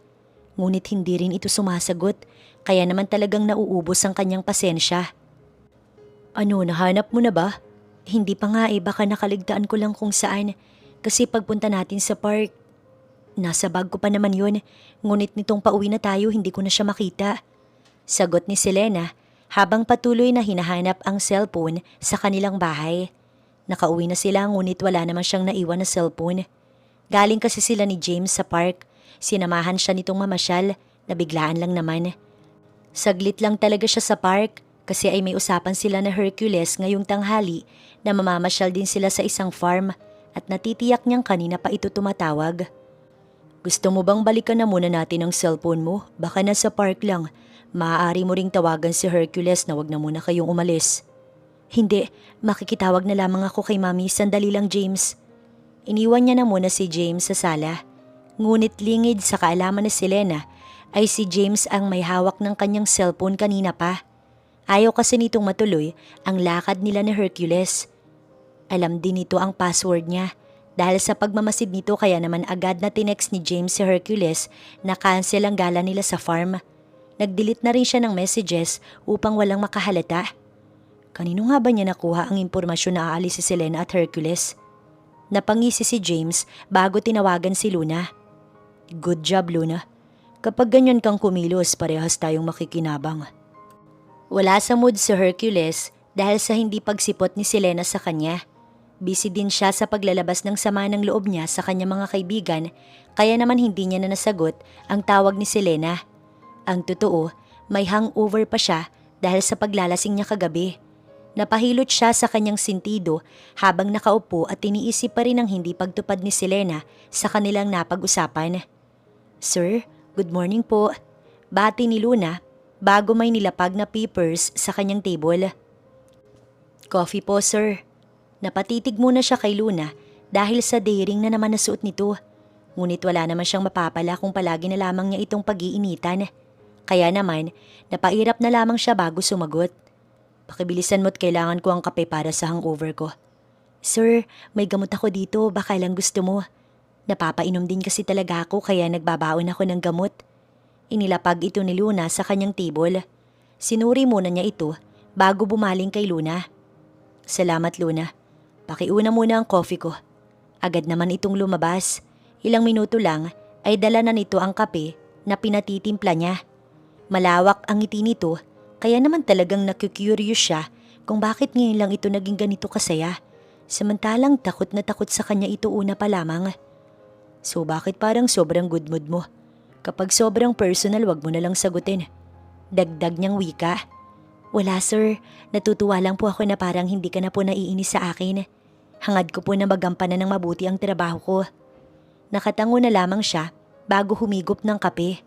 Ngunit hindi rin ito sumasagot, kaya naman talagang nauubos ang kanyang pasensya. Ano, nahanap mo na ba? Hindi pa nga baka nakaligtaan ko lang kung saan. Kasi pagpunta natin sa park, nasa bag ko pa naman yun. Ngunit nitong pauwi na tayo, hindi ko na siya makita. Sagot ni Selena habang patuloy na hinahanap ang cellphone sa kanilang bahay. Nakauwi na sila ngunit wala naman siyang naiwan na cellphone. Galing kasi sila ni James sa park. Sinamahan siya nitong mamasyal na biglaan lang naman. Saglit lang talaga siya sa park kasi ay may usapan sila na Hercules ngayong tanghali na mamamasyal din sila sa isang farm at natitiyak niyang kanina pa ito tumatawag. Gusto mo bang balikan na muna natin ang cellphone mo? Baka nasa park lang. Maaari mo ring tawagan si Hercules na wag na muna kayong umalis. Hindi, makikitawag na lamang ako kay Mami. Sandali lang James. Iniwan niya na muna si James sa sala. Ngunit lingid sa kaalaman ni Selena ay si James ang may hawak ng kanyang cellphone kanina pa. Ayaw kasi nitong matuloy ang lakad nila ni Hercules. Alam din nito ang password niya. Dahil sa pagmamasid nito kaya naman agad na tinext ni James si Hercules na cancel ang gala nila sa farm. Nag-delete na rin siya ng messages upang walang makahalata. Kanino nga ba niya nakuha ang impormasyon na aalis si Selena at Hercules? Napangisi si James bago tinawagan si Luna. Good job Luna. Kapag ganyan kang kumilos, parehas tayong makikinabang. Wala sa mood si Hercules dahil sa hindi pagsipot ni Selena sa kanya. Busy din siya sa paglalabas ng sama ng loob niya sa kanyang mga kaibigan kaya naman hindi niya na nasagot ang tawag ni Selena. Ang totoo, may hangover pa siya dahil sa paglalasing niya kagabi. Napahilot siya sa kanyang sentido habang nakaupo at iniisip pa rin ang hindi pagtupad ni Selena sa kanilang napag-usapan. Sir, good morning po. Bati ni Luna bago may nilapag na papers sa kanyang table. Coffee po sir. Napatitig muna siya kay Luna dahil sa daring na naman nasuot nito. Ngunit wala naman siyang mapapala kung palagi na lamang niya itong pag-iinitan. Kaya naman, napairap na lamang siya bago sumagot. Pakibilisan mo't kailangan ko ang kape para sa hangover ko. Sir, may gamot ako dito, baka lang gusto mo. Napapainom din kasi talaga ako kaya nagbabaon ako ng gamot. Inilapag ito ni Luna sa kanyang table. Sinuri muna niya ito bago bumaling kay Luna. Salamat Luna. Pakiuna muna ang coffee ko. Agad naman itong lumabas. Ilang minuto lang ay dala na nito ang kape na pinatitimpla niya. Malawak ang ngiti nito kaya naman talagang nakikurious siya kung bakit ngayon lang ito naging ganito kasaya. Samantalang takot na takot sa kanya ito una pa lamang. So bakit parang sobrang good mood mo? Kapag sobrang personal wag mo na lang sagutin. Dagdag niyang wika. Wala sir, natutuwa lang po ako na parang hindi ka na po naiinis sa akin. Hangad ko po na magampanan ng mabuti ang trabaho ko. Nakatango na lamang siya bago humigop ng kape.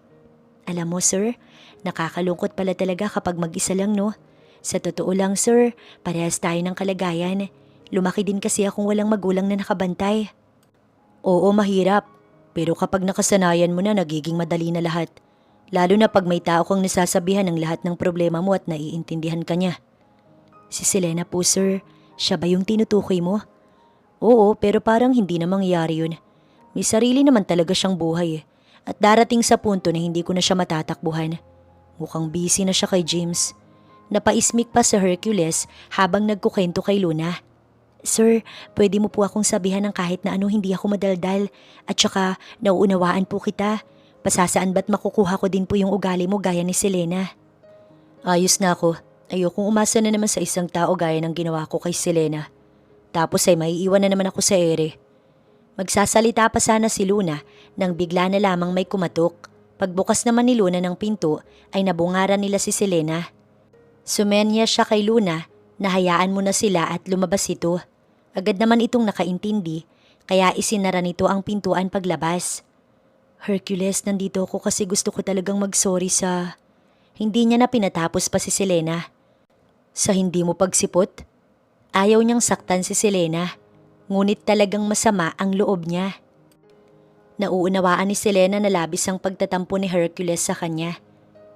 Alam mo sir, nakakalungkot pala talaga kapag mag-isa lang no. Sa totoo lang sir, parehas tayo ng kalagayan. Lumaki din kasi akong walang magulang na nakabantay. Oo mahirap, pero kapag nakasanayan mo na nagiging madali na lahat. Lalo na pag may tao kang nasasabihan ng lahat ng problema mo at naiintindihan ka niya. Si Selena po, sir. Siya ba yung tinutukoy mo? Oo, pero parang hindi na mangyayari yun. May sarili naman talaga siyang buhay at darating sa punto na hindi ko na siya matatakbuhan. Mukhang busy na siya kay James. Napaismik pa sa Hercules habang nagkukwento kay Luna. Sir, pwede mo po akong sabihan ng kahit na ano, hindi ako madaldal. At saka, nauunawaan po kita. Pasasaan ba't makukuha ko din po yung ugali mo gaya ni Selena? Ayos na ako. Ayokong umasa na naman sa isang tao gaya ng ginawa ko kay Selena. Tapos ay maiiwan na naman ako sa ere. Magsasalita pa sana si Luna nang bigla na lamang may kumatok. Pagbukas naman ni Luna ng pinto ay nabungaran nila si Selena. Sumenya siya kay Luna na hayaan mo na sila at lumabas ito. Agad naman itong nakaintindi kaya isinara nito ang pintuan paglabas. Hercules, nandito ako kasi gusto ko talagang mag-sorry sa... Hindi niya na pinatapos pa si Selena. Sa hindi mo pagsipot? Ayaw niyang saktan si Selena, ngunit talagang masama ang loob niya. Nauunawaan ni Selena na labis ang pagtatampo ni Hercules sa kanya.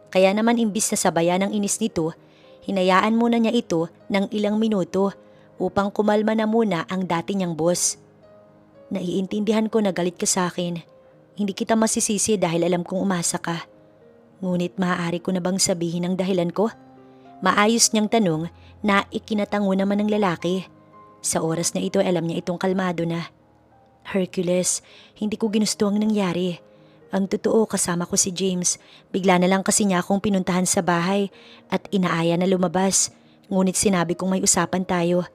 Kaya naman imbis na sabayan ng inis nito, hinayaan muna niya ito ng ilang minuto upang kumalma na muna ang dati niyang boss. Naiintindihan ko na galit ka sa akin. Hindi kita masisisi dahil alam kong umasa ka. Ngunit maaari ko na bang sabihin ang dahilan ko? Maayos niyang tanong na ikinatango naman ng lalaki. Sa oras na ito alam niya itong kalmado na. Hercules, hindi ko ginusto ang nangyari. Ang totoo, kasama ko si James. Bigla na lang kasi niya akong pinuntahan sa bahay at inaaya na lumabas. Ngunit sinabi kong may usapan tayo.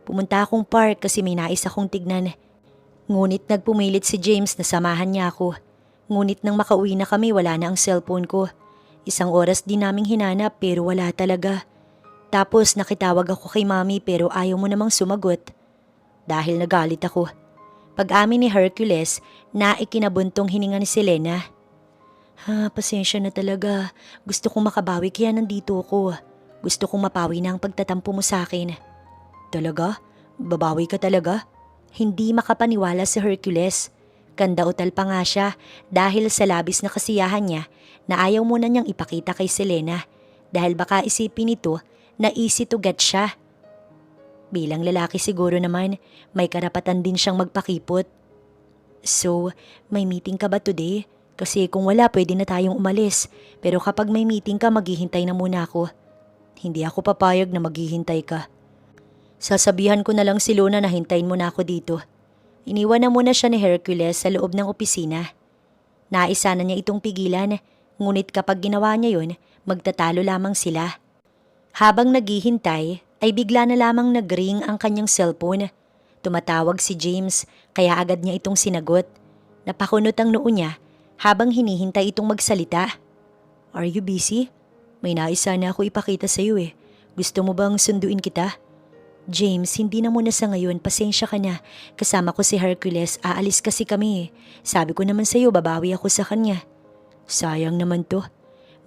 Pumunta akong park kasi may nais akong tignan. Ngunit nagpumilit si James na samahan niya ako. Ngunit nang makauwi na kami, wala na ang cellphone ko. Isang oras din naming hinanap pero wala talaga. Tapos nakitawag ako kay mami pero ayaw mo namang sumagot. Dahil nagalit ako. Pag-amin ni Hercules na ikinabuntong hininga ni Selena. Pasensya na talaga. Gusto kong makabawi kaya nandito ako. Gusto kong mapawi na ang pagtatampo mo sa akin. Talaga? Babawi ka talaga? Hindi makapaniwala si Hercules. Kandautal pa nga siya dahil sa labis na kasiyahan niya na ayaw muna niyang ipakita kay Selena dahil baka isipin nito na easy to get siya. Bilang lalaki siguro naman, may karapatan din siyang magpakipot. So, may meeting ka ba today? Kasi kung wala, pwede na tayong umalis. Pero kapag may meeting ka, maghihintay na muna ako. Hindi ako papayag na maghihintay ka. Sasabihan ko na lang si Luna na hintayin mo na ako dito. Iniwan na muna siya ni Hercules sa loob ng opisina. Naisa na niya itong pigilan, ngunit kapag ginawa niya yun, magtatalo lamang sila. Habang naghihintay, ay bigla na lamang nag-ring ang kanyang cellphone. Tumatawag si James, kaya agad niya itong sinagot. Napakunot ang noo niya habang hinihintay itong magsalita. Are you busy? May nais sana ako ipakita sa iyo eh. Gusto mo bang sunduin kita? James, hindi na muna sa ngayon, pasensya ka na. Kasama ko si Hercules, aalis kasi kami eh. Sabi ko naman sa iyo, babawi ako sa kanya. Sayang naman to.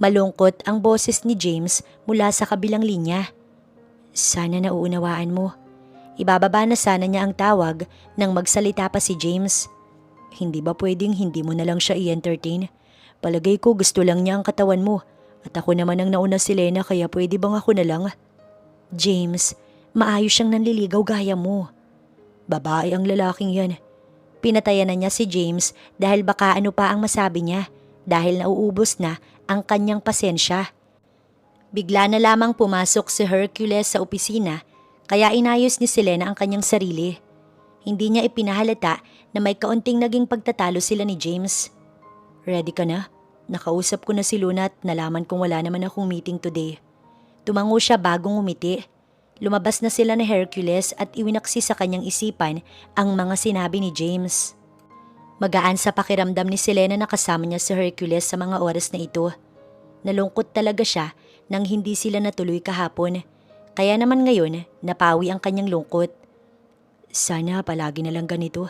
Malungkot ang boses ni James mula sa kabilang linya. Sana nauunawaan mo. Ibababa na sana niya ang tawag nang magsalita pa si James. Hindi ba pwedeng hindi mo na lang siya i-entertain? Palagay ko gusto lang niya ang katawan mo. At ako naman ang nauna si Lena kaya pwede bang ako na lang? James, maayos siyang nanliligaw gaya mo. Babae ang lalaking yan. Pinatayan na niya si James dahil baka ano pa ang masabi niya dahil nauubos na ang kanyang pasensya. Bigla na lamang pumasok si Hercules sa opisina kaya inayos ni Selena ang kanyang sarili. Hindi niya ipinahalata na may kaunting naging pagtatalo sila ni James. Ready ka na? Nakausap ko na si Luna at nalaman kong wala naman akong meeting today. Tumango siya bagong umiti. Lumabas na sila ni Hercules at iwinaksi sa kanyang isipan ang mga sinabi ni James. Magaan sa pakiramdam ni Selena na kasama niya si Hercules sa mga oras na ito. Nalungkot talaga siya nang hindi sila natuloy kahapon. Kaya naman ngayon, napawi ang kanyang lungkot. Sana palagi na lang ganito.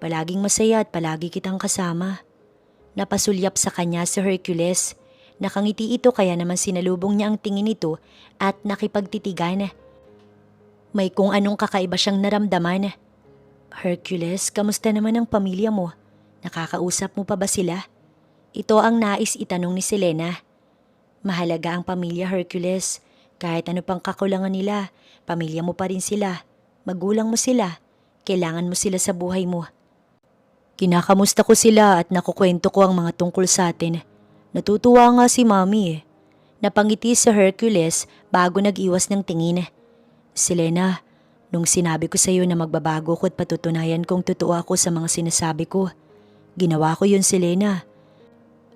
Palaging masaya at palagi kitang kasama. Napasulyap sa kanya si Hercules. Nakangiti ito kaya naman sinalubong niya ang tingin nito at nakipagtitigan. May kung anong kakaiba siyang naramdaman. Hercules, kamusta naman ang pamilya mo? Nakakausap mo pa ba sila? Ito ang nais itanong ni Selena. Mahalaga ang pamilya, Hercules. Kahit ano pang kakulangan nila, pamilya mo pa rin sila. Magulang mo sila. Kailangan mo sila sa buhay mo. Kinakamusta ko sila at nakukwento ko ang mga tungkol sa atin. Natutuwa nga si Mami eh. Napangiti si Hercules bago nag-iwas ng tingin. Selena, nung sinabi ko sa iyo na magbabago ko at patutunayan kong totoo ako sa mga sinasabi ko, ginawa ko yun, Selena.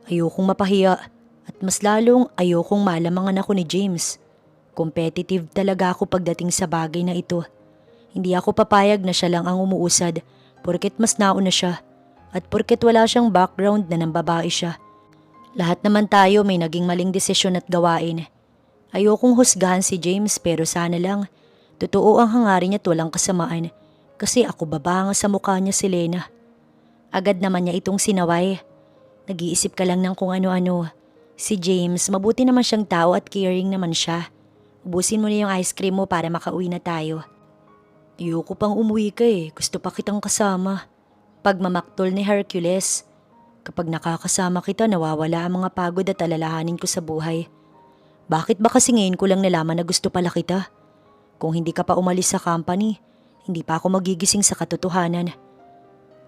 Ayokong mapahiya at mas lalong ayokong malamangan ako ni James. Competitive talaga ako pagdating sa bagay na ito. Hindi ako papayag na siya lang ang umuusad porket mas nauna siya at porket wala siyang background na nambabae siya. Lahat naman tayo may naging maling desisyon at gawain. Ayokong husgahan si James pero sana lang totoo ang hangarin niya at walang kasamaan kasi ako babanga sa mukha niya, Selena. Agad naman niya itong sinaway. Nag-iisip ka lang ng kung ano-ano. Si James, mabuti naman siyang tao at caring naman siya. Ubusin mo na yung ice cream mo para makauwi na tayo. Ayoko pang umuwi ka eh. Gusto pa kitang kasama. Pagmamaktol ni Hercules. Kapag nakakasama kita, nawawala ang mga pagod at alalahanin ko sa buhay. Bakit ba kasi ngayon ko lang nalaman na gusto pala kita? Kung hindi ka pa umalis sa company, hindi pa ako magigising sa katotohanan.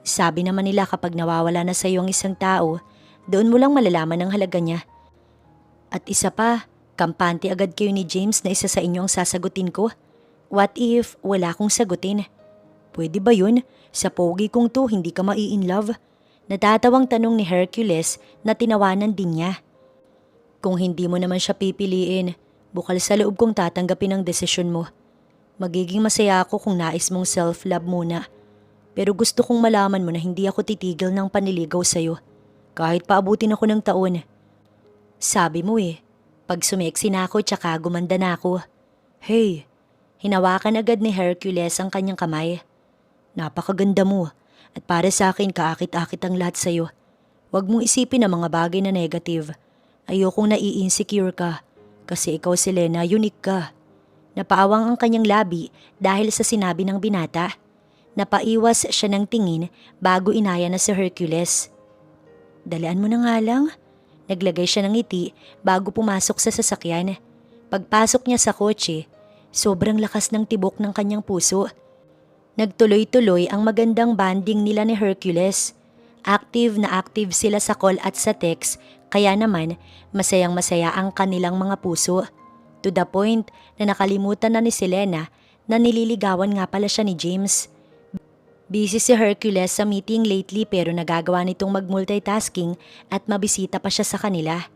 Sabi naman nila kapag nawawala na sa iyo ang isang tao, doon mo lang malalaman ang halaga niya. At isa pa, kampante agad kayo ni James na isa sa inyo ang sasagutin ko. What if wala akong sagutin? Pwede ba yun? Sa pogi kong to, hindi ka mai-inlove? Natatawang tanong ni Hercules na tinawanan din niya. Kung hindi mo naman siya pipiliin, bukal sa loob kong tatanggapin ang desisyon mo. Magiging masaya ako kung nais mong self-love muna. Pero gusto kong malaman mo na hindi ako titigil ng panliligaw sa'yo. Kahit paabutin ako ng taon. Sabi mo eh, pag sumeksi na ako tsaka gumanda na ako. Hey, hinawakan agad ni Hercules ang kanyang kamay. Napakaganda mo at para sa akin kaakit-akit ang lahat sa'yo. Huwag mong isipin ang mga bagay na negative. Ayokong nai-insecure ka kasi ikaw, Selena, unique ka. Napaawang ang kanyang labi dahil sa sinabi ng binata. Napaiwas siya ng tingin bago inaya na si Hercules. Dalaan mo na nga lang. Naglagay siya ng ngiti bago pumasok sa sasakyan. Pagpasok niya sa kotse, sobrang lakas ng tibok ng kanyang puso. Nagtuloy-tuloy ang magandang bonding nila ni Hercules. Active na active sila sa call at sa text, kaya naman masayang-masaya ang kanilang mga puso. To the point na nakalimutan na ni Selena na nililigawan nga pala siya ni James. Busy si Hercules sa meeting lately pero nagagawa nitong mag-multitasking at mabisita pa siya sa kanila.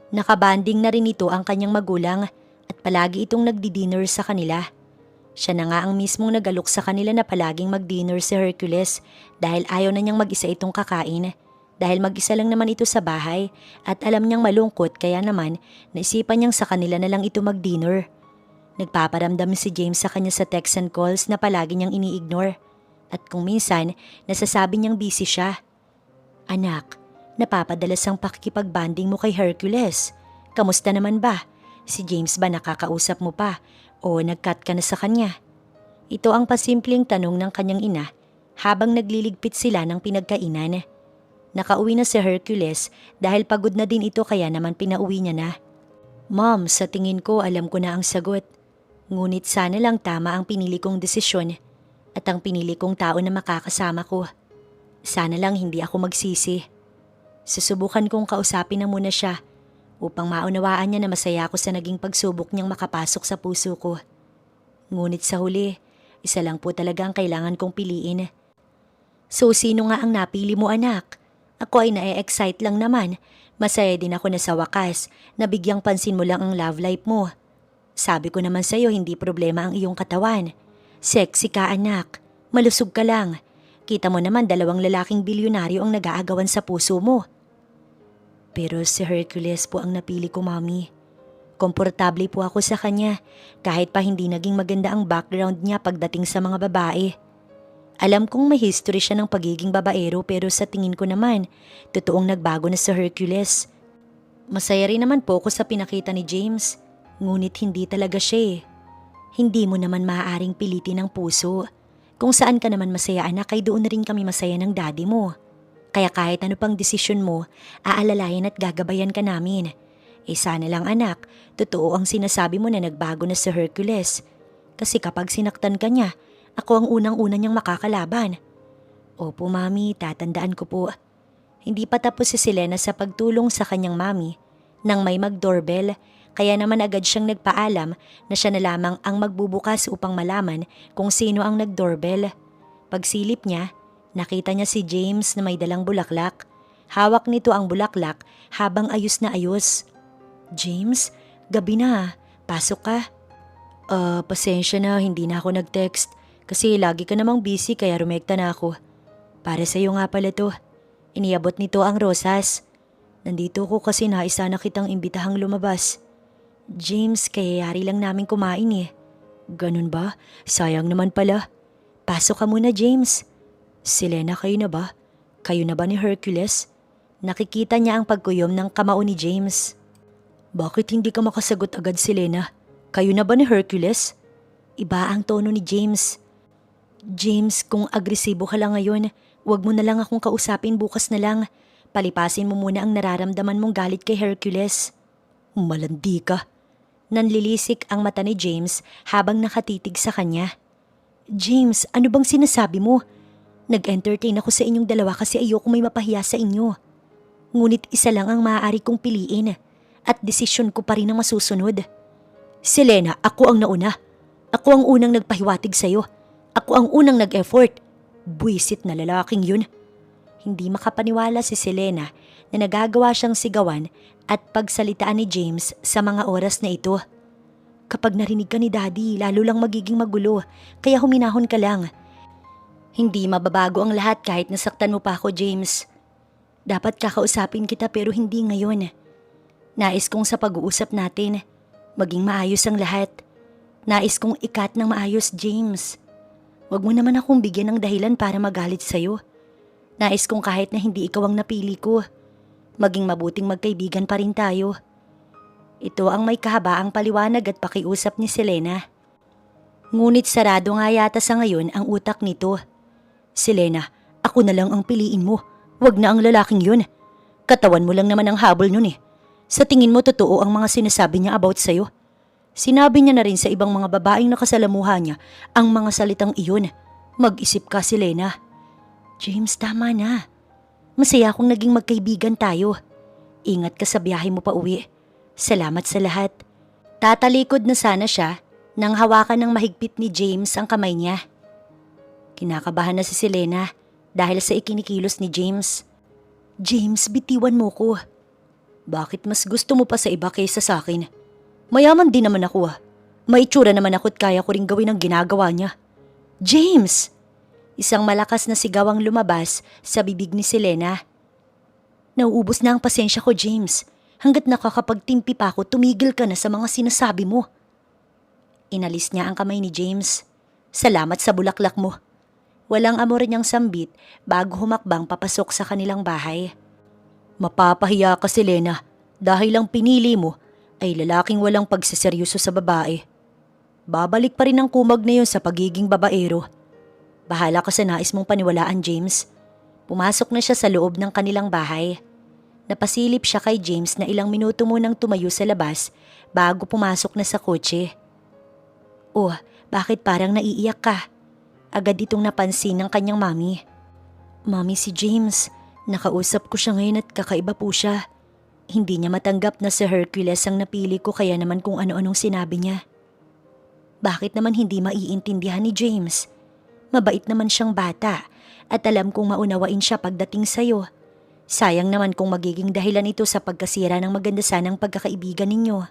Nakabanding na rin ito ang kanyang magulang at palagi itong nagdi-dinner sa kanila. Siya na nga ang mismong nagalok sa kanila na palaging mag-dinner si Hercules dahil ayaw na niyang mag-isa itong kakain. Dahil mag-isa lang naman ito sa bahay at alam niyang malungkot kaya naman naisipan niyang sa kanila na lang ito mag-dinner. Nagpaparamdam si James sa kanya sa texts and calls na palagi niyang ini-ignore. At kung minsan, nasasabi niyang busy siya. Anak, napapadalas ang pakikipagbanding mo kay Hercules. Kamusta naman ba? Si James ba nakakausap mo pa o nag-cut ka na sa kanya? Ito ang pasimpleng tanong ng kanyang ina habang nagliligpit sila ng pinagkainan. Nakauwi na si Hercules dahil pagod na din ito kaya naman pinauwi niya na. Mom, sa tingin ko alam ko na ang sagot. Ngunit sana lang tama ang pinili kong desisyon at ang pinili kong tao na makakasama ko. Sana lang hindi ako magsisi. Susubukan kong kausapin na muna siya upang maunawaan niya na masaya ako sa naging pagsubok niyang makapasok sa puso ko. Ngunit sa huli, isa lang po talaga ang kailangan kong piliin. So sino nga ang napili mo, anak? Ako ay na-excite lang naman. Masaya din ako na sa wakas. Nabigyang pansin mo lang ang love life mo. Sabi ko naman sa'yo hindi problema ang iyong katawan. Sexy ka, anak. Malusog ka lang. Kita mo naman 2 lalaking bilyonaryo ang nag-aagawan sa puso mo. Pero si Hercules po ang napili ko, Mami. Komportable po ako sa kanya kahit pa hindi naging maganda ang background niya pagdating sa mga babae. Alam kong may history siya ng pagiging babaero pero sa tingin ko naman, totoong nagbago na si Hercules. Masaya rin naman po ako sa pinakita ni James, ngunit hindi talaga siya eh. Hindi mo naman maaaring pilitin ang puso. Kung saan ka naman masaya, anak, ay doon na rin kami masaya ng daddy mo. Kaya kahit ano pang desisyon mo, aalalayan at gagabayan ka namin. Sana lang anak, totoo ang sinasabi mo na nagbago na si Hercules. Kasi kapag sinaktan ka niya, ako ang unang-una niyang makakalaban. Opo mami, tatandaan ko po. Hindi pa tapos si Selena sa pagtulong sa kanyang mami. Nang may mag-doorbell, kaya naman agad siyang nagpaalam na siya na lamang ang magbubukas upang malaman kung sino ang nag-doorbell. Pagsilip niya, nakita niya si James na may dalang bulaklak. Hawak nito ang bulaklak habang ayos na ayos. James, gabi na. Pasok ka. Pasensya na, hindi na ako nag-text. Kasi lagi ka namang busy kaya rumekta na ako. Para sa'yo nga pala to. Iniabot nito ang rosas. Nandito ko kasi naisa na kitang imbitahang lumabas. James, kayayari lang namin kumain eh. Ganun ba? Sayang naman pala. Pasok ka muna, James. Selena, kayo na ba? Kayo na ba ni Hercules? Nakikita niya ang pagkuyom ng kamao ni James. Bakit hindi ka makasagot agad, Selena? Kayo na ba ni Hercules? Iba ang tono ni James. James, kung agresibo ka lang ngayon, wag mo na lang akong kausapin, bukas na lang. Palipasin mo muna ang nararamdaman mong galit kay Hercules. Malandi ka. Nanlilisik ang mata ni James habang nakatitig sa kanya. James, ano bang sinasabi mo? Nag-entertain ako sa inyong dalawa kasi ayoko may mapahiya sa inyo. Ngunit isa lang ang maaari kong piliin at desisyon ko pa rin ang masusunod. Selena, ako ang nauna. Ako ang unang nagpahiwatig sa'yo. Ako ang unang nag-effort. Buwisit na lalaking yun. Hindi makapaniwala si Selena na nagagawa siyang sigawan at pagsalitaan ni James sa mga oras na ito. Kapag narinig ka ni Daddy, lalo lang magiging magulo, kaya huminahon ka lang. Hindi mababago ang lahat kahit nasaktan mo pa ako, James. Dapat kakausapin kita pero hindi ngayon. Nais kong sa pag-uusap natin, maging maayos ang lahat. Nais kong ikat ng maayos, James. Wag mo naman akong bigyan ng dahilan para magalit sa'yo. Nais kong kahit na hindi ikaw ang napili ko, maging mabuting magkaibigan pa rin tayo. Ito ang may kahabaang paliwanag at pakiusap ni Selena. Ngunit sarado nga yata sa ngayon ang utak nito. Selena, ako na lang ang piliin mo. Wag na ang lalaking yun. Katawan mo lang naman ang habol nun eh. Sa tingin mo totoo ang mga sinasabi niya about sa'yo? Sinabi niya na rin sa ibang mga babaeng nakasalamuha niya ang mga salitang iyon. Mag-isip ka, Selena. James, tama na. Masaya akong naging magkaibigan tayo. Ingat ka sa biyahe mo pa uwi. Salamat sa lahat. Tatalikod na sana siya nang hawakan ng mahigpit ni James ang kamay niya. Kinakabahan na si Selena dahil sa ikinikilos ni James. James, bitiwan mo ko. Bakit mas gusto mo pa sa iba kaysa sa akin? Mayaman din naman ako ah. May itsura naman ako at kaya ko ring gawin ang ginagawa niya. James! Isang malakas na sigaw ang lumabas sa bibig ni Selena. Nauubos na ang pasensya ko, James. Hanggat nakakapagtimpi pa ako, tumigil ka na sa mga sinasabi mo. Inalis niya ang kamay ni James. Salamat sa bulaklak mo. Walang amor niyang sambit bago humakbang papasok sa kanilang bahay. Mapapahiya ka, Selena, dahil lang pinili mo ay lalaking walang pagseseryoso sa babae. Babalik pa rin ang kumag na yun sa pagiging babaero. Bahala ka sa nais mong paniwalaan, James. Pumasok na siya sa loob ng kanilang bahay. Napasilip siya kay James na ilang minuto munang tumayo sa labas bago pumasok na sa kotse. Oh, bakit parang naiiyak ka? Agad itong napansin ng kanyang mami. Mami, si James. Nakausap ko siya ngayon at kakaiba po siya. Hindi niya matanggap na si Hercules ang napili ko kaya naman kung ano-anong sinabi niya. Bakit naman hindi maiintindihan ni James? Mabait naman siyang bata at alam kong maunawain siya pagdating sa'yo. Sayang naman kung magiging dahilan ito sa pagkasira ng maganda sanang pagkakaibigan ninyo.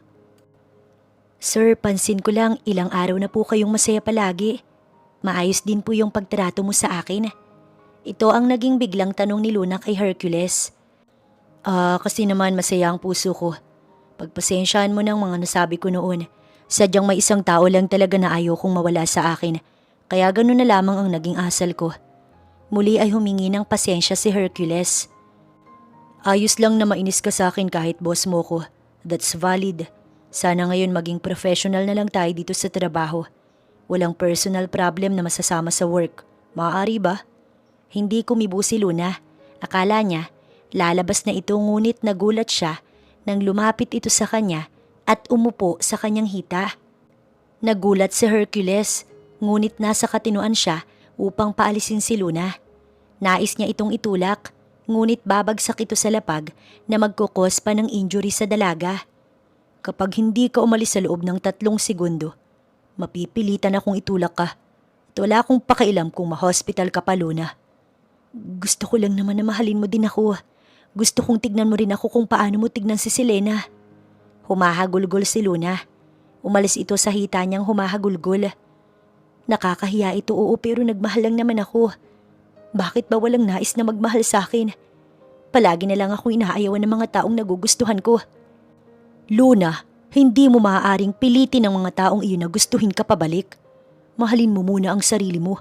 Sir, pansin ko lang ilang araw na po kayong masaya palagi. Maayos din po yung pagtrato mo sa akin. Ito ang naging biglang tanong ni Luna kay Hercules. Kasi naman masaya ang puso ko. Pagpasensyaan mo ng mga nasabi ko noon. Sadyang may isang tao lang talaga na ayaw kong mawala sa akin. Kaya ganun na lamang ang naging asal ko. Muli ay humingi ng pasensya si Hercules. Ayos lang na mainis ka sa akin kahit boss mo ko. That's valid. Sana ngayon maging professional na lang tayo dito sa trabaho. Walang personal problem na masasama sa work. Maaari ba? Hindi kumibo si Luna. Akala niya, lalabas na ito ngunit nagulat siya nang lumapit ito sa kanya at umupo sa kanyang hita. Nagulat si Hercules, ngunit nasa katinuan siya upang paalisin si Luna. Nais niya itong itulak, ngunit babagsak ito sa lapag na magkukos pa ng injury sa dalaga. Kapag hindi ka umalis sa loob ng 3 segundo, mapipilitan akong itulak ka. At wala akong pakialam kung ma-hospital ka pa, Luna. Gusto ko lang naman na mahalin mo din ako. Gusto kong tignan mo rin ako kung paano mo tignan si Selena. Humahagulgol si Luna. Umalis ito sa hita niyang humahagulgol. Nakakahiya ito, oo, pero nagmahal lang naman ako. Bakit ba walang nais na magmahal sa akin? Palagi na lang ako inaayawan ng mga taong nagugustuhan ko. Luna, hindi mo maaaring pilitin ang mga taong iyon na gustuhin ka pabalik. Mahalin mo muna ang sarili mo.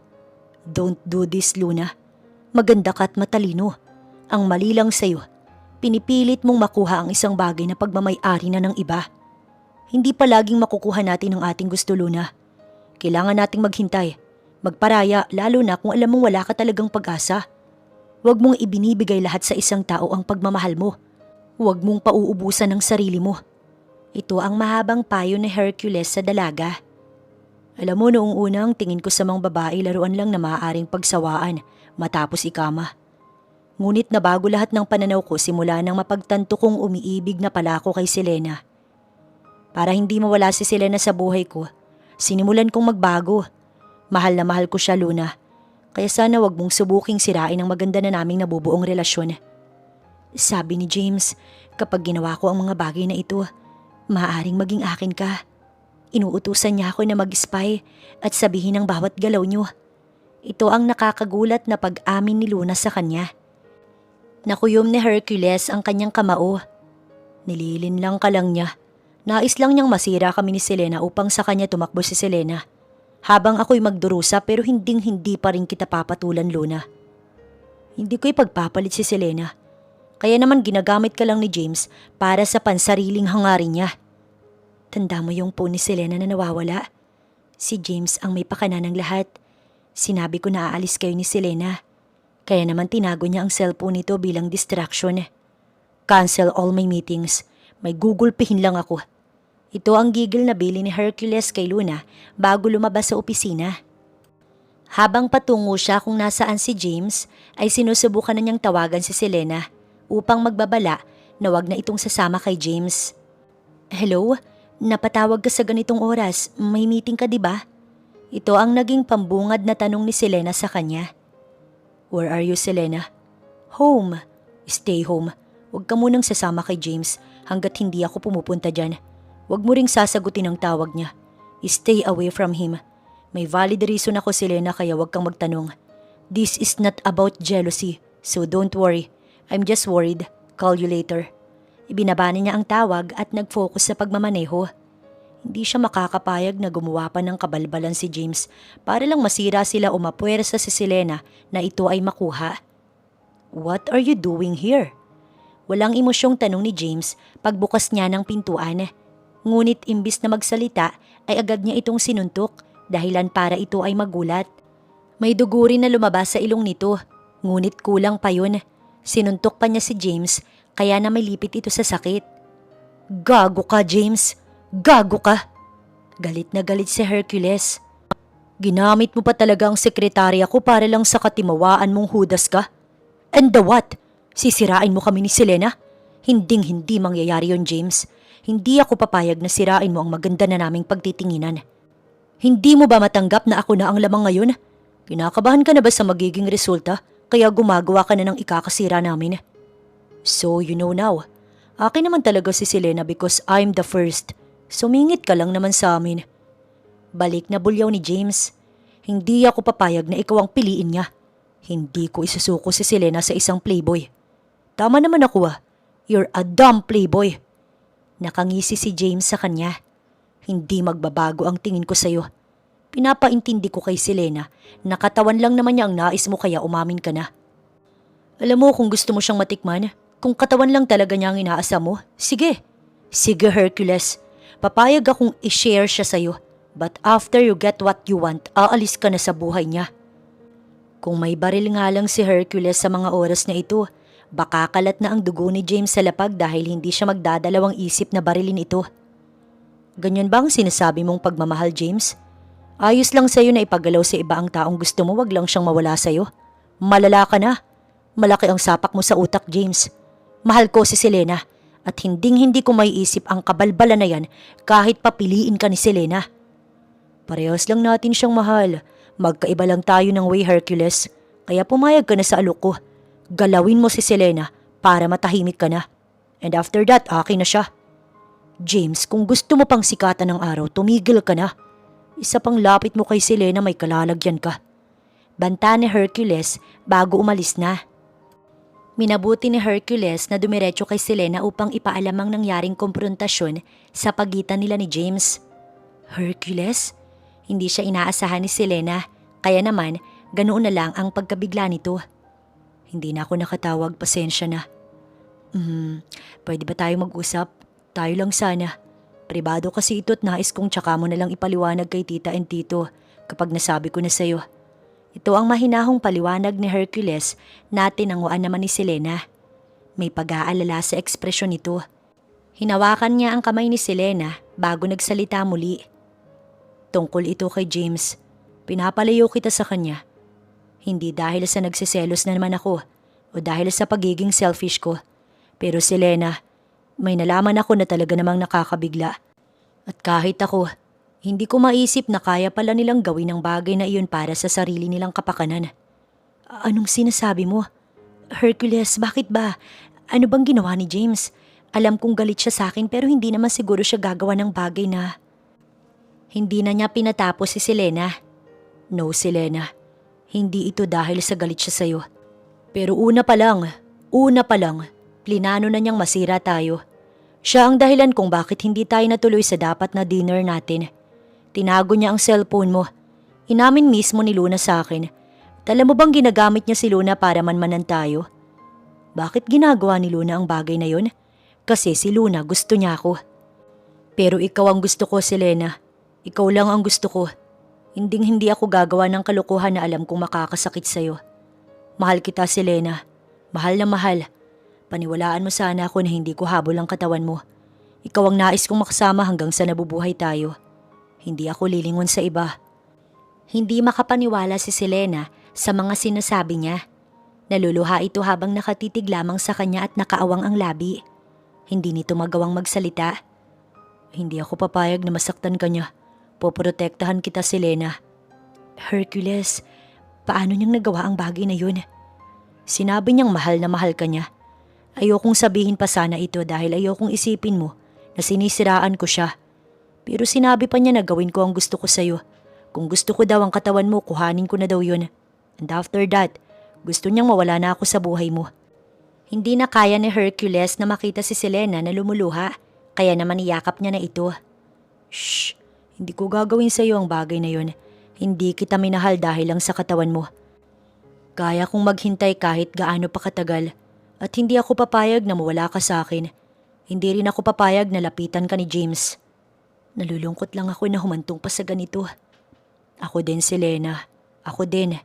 Don't do this, Luna. Maganda ka at matalino. Ang mali lang sa'yo, pinipilit mong makuha ang isang bagay na pagmamay-ari na ng iba. Hindi palaging makukuha natin ang ating gusto, Luna. Kailangan nating maghintay, magparaya, lalo na kung alam mong wala ka talagang pag-asa. Huwag mong ibinibigay lahat sa isang tao ang pagmamahal mo. Huwag mong pauubusan ang sarili mo. Ito ang mahabang payo ni Hercules sa dalaga. Alam mo, noong unang tingin ko sa mga babae, laruan lang na maaaring pagsawaan matapos ikama. Ngunit nabago lahat ng pananaw ko simula nang mapagtanto kong umiibig na pala ako kay Selena. Para hindi mawala si Selena sa buhay ko, sinimulan kong magbago. Mahal na mahal ko siya, Luna. Kaya sana wag mong subuking sirain ang maganda na naming nabubuong relasyon. Sabi ni James, kapag ginawa ko ang mga bagay na ito, maaaring maging akin ka. Inuutusan niya ako na mag-spy at sabihin ang bawat galaw niyo. Ito ang nakakagulat na pag-amin ni Luna sa kanya. Nakuyom ni Hercules ang kanyang kamao. Nililin lang ka lang niya. Nais lang niyang masira kami ni Selena upang sa kanya tumakbo si Selena. Habang ako'y magdurusa pero hinding-hindi pa rin kita papatulan, Luna. Hindi ko ipagpapalit si Selena. Kaya naman ginagamit ka lang ni James para sa pansariling hangarin niya. Tanda mo yung phone ni Selena na nawawala. Si James ang may pakana ng lahat. Sinabi ko na aalis kayo ni Selena. Kaya naman tinago niya ang cellphone nito bilang distraction. Cancel all my meetings. May gugulpihin lang ako. Ito ang gigil na bili ni Hercules kay Luna bago lumabas sa opisina. Habang patungo siya kung nasaan si James, ay sinusubukan na niyang tawagan si Selena upang magbabala na wag na itong sasama kay James. Hello? Napatawag ka sa ganitong oras. May meeting ka, di ba? Ito ang naging pambungad na tanong ni Selena sa kanya. Where are you, Selena? Home. Stay home. Huwag ka munang sasama kay James hanggat hindi ako pumupunta dyan. Huwag mo ring sasagutin ang tawag niya. Stay away from him. May valid reason ako, Selena, kaya huwag kang magtanong. This is not about jealousy, so don't worry. I'm just worried. Call you later. Ibinaba niya ang tawag at nag-focus sa pagmamaneho. Hindi siya makakapayag na gumawa pa ng kabalbalan si James para lang masira sila o mapuwersa si Selena na ito ay makuha. What are you doing here? Walang emosyong tanong ni James pagbukas niya ng pintuan. Ngunit imbis na magsalita ay agad niya itong sinuntok dahilan para ito ay magulat. May dugo rin na lumabas sa ilong nito, ngunit kulang pa yun. Sinuntok pa niya si James kaya na may lipit ito sa sakit. Gago ka, James! Gago ka! Galit na galit si Hercules. Ginamit mo pa talaga ang sekretarya ko para lang sa katimawaan mong hudas ka? And the what? Sisirain mo kami ni Selena? Hinding-hindi mangyayari yon, James. Hindi ako papayag na sirain mo ang maganda na naming pagtitinginan. Hindi mo ba matanggap na ako na ang lamang ngayon? Kinakabahan ka na ba sa magiging resulta kaya gumagawa ka na ng ikakasira namin? So you know now, akin naman talaga si Selena because I'm the first. Sumingit ka lang naman sa amin. Balik na bulyaw ni James. Hindi ako papayag na ikaw ang piliin niya. Hindi ko isusuko si Selena sa isang playboy. Tama naman ako. You're a dumb playboy. Nakangisi si James sa kanya. Hindi magbabago ang tingin ko sa'yo. Pinapaintindi ko kay Selena na katawan lang naman niya ang nais mo kaya umamin ka na. Alam mo kung gusto mo siyang matikman, kung katawan lang talaga niya ang inaasa mo, sige. Sige, Hercules. Papayag akong i-share siya sa'yo. But after you get what you want, aalis ka na sa buhay niya. Kung may baril nga lang si Hercules sa mga oras na ito, baka kalat na ang dugo ni James sa lapag dahil hindi siya magdadalawang isip na barilin ito. Ganyan ba ang sinasabi mong pagmamahal, James? Ayos lang sa'yo na ipagalaw sa iba ang taong gusto mo, wag lang siyang mawala sa'yo. Malala ka na. Malaki ang sapak mo sa utak, James. Mahal ko si Selena at hinding-hindi ko maiisip ang kabalbalan na yan kahit papiliin ka ni Selena. Parehas lang natin siyang mahal. Magkaiba lang tayo ng way, Hercules. Kaya pumayag ka na sa alok ko. Galawin mo si Selena para matahimik ka na. And after that, akin na siya. James, kung gusto mo pang sikatan ng araw, tumigil ka na. Isa pang lapit mo kay Selena, may kalalagyan ka. Banta ni Hercules bago umalis na. Minabuti ni Hercules na dumiretso kay Selena upang ipaalam ang nangyaring komprontasyon sa pagitan nila ni James. Hercules? Hindi siya inaasahan ni Selena, kaya naman ganoon na lang ang pagkabigla nito. Hindi na ako nakatawag, pasensya na. Pwede ba tayo mag-usap? Tayo lang sana. Pribado kasi ito at nais kong tsaka mo na lang ipaliwanag kay tita and tito kapag nasabi ko na sa'yo. Ito ang mahinahong paliwanag ni Hercules na tinanguan naman ni Selena. May pag-aalala sa ekspresyon nito. Hinawakan niya ang kamay ni Selena bago nagsalita muli. Tungkol ito kay James. Pinapalayo kita sa kanya. Hindi dahil sa nagsiselos na naman ako o dahil sa pagiging selfish ko. Pero Selena, may nalaman ako na talaga namang nakakabigla. At kahit ako, hindi ko maisip na kaya pala nilang gawin ang bagay na iyon para sa sarili nilang kapakanan. Anong sinasabi mo? Hercules, bakit ba? Ano bang ginawa ni James? Alam kong galit siya sa akin pero hindi naman siguro siya gagawa ng bagay na... Hindi na niya pinatapos si Selena. No, Selena. Hindi ito dahil sa galit siya sa'yo. Pero una pa lang, plinano na niyang masira tayo. Siya ang dahilan kung bakit hindi tayo natuloy sa dapat na dinner natin. Tinago niya ang cellphone mo. Inamin mismo ni Luna sa akin. Alam mo bang ginagamit niya si Luna para manmanan tayo? Bakit ginagawa ni Luna ang bagay na yun? Kasi si Luna gusto niya ako. Pero ikaw ang gusto ko, Selena. Ikaw lang ang gusto ko. Hindi ako gagawa ng kalokohan na alam kong makakasakit sa'yo. Mahal kita, Selena. Mahal na mahal. Paniwalaan mo sana ako na hindi ko habol ang katawan mo. Ikaw ang nais kong makasama hanggang sa nabubuhay tayo. Hindi ako lilingon sa iba. Hindi makapaniwala si Selena sa mga sinasabi niya. Naluluha ito habang nakatitig lamang sa kanya at nakaawang ang labi. Hindi nito magawang magsalita. Hindi ako papayag na masaktan ka niya. Poprotektahan kita, Selena. Hercules, paano niyang nagawa ang bagay na yun? Sinabi niyang mahal na mahal ka niya. Ayokong sabihin pa sana ito dahil ayokong isipin mo na sinisiraan ko siya. Pero sinabi pa niya na gawin ko ang gusto ko sa'yo. Kung gusto ko daw ang katawan mo, kuhanin ko na daw yun. And after that, gusto niyang mawala na ako sa buhay mo. Hindi na kaya ni Hercules na makita si Selena na lumuluha, kaya naman iyakap niya na ito. Shh! Hindi ko gagawin sa iyo ang bagay na yun. Hindi kita minahal dahil lang sa katawan mo. Kaya kong maghintay kahit gaano pa katagal. At hindi ako papayag na mawala ka sa akin. Hindi rin ako papayag na lapitan ka ni James. Nalulungkot lang ako na humantong pa sa ganito. Ako din, Selena. Ako din.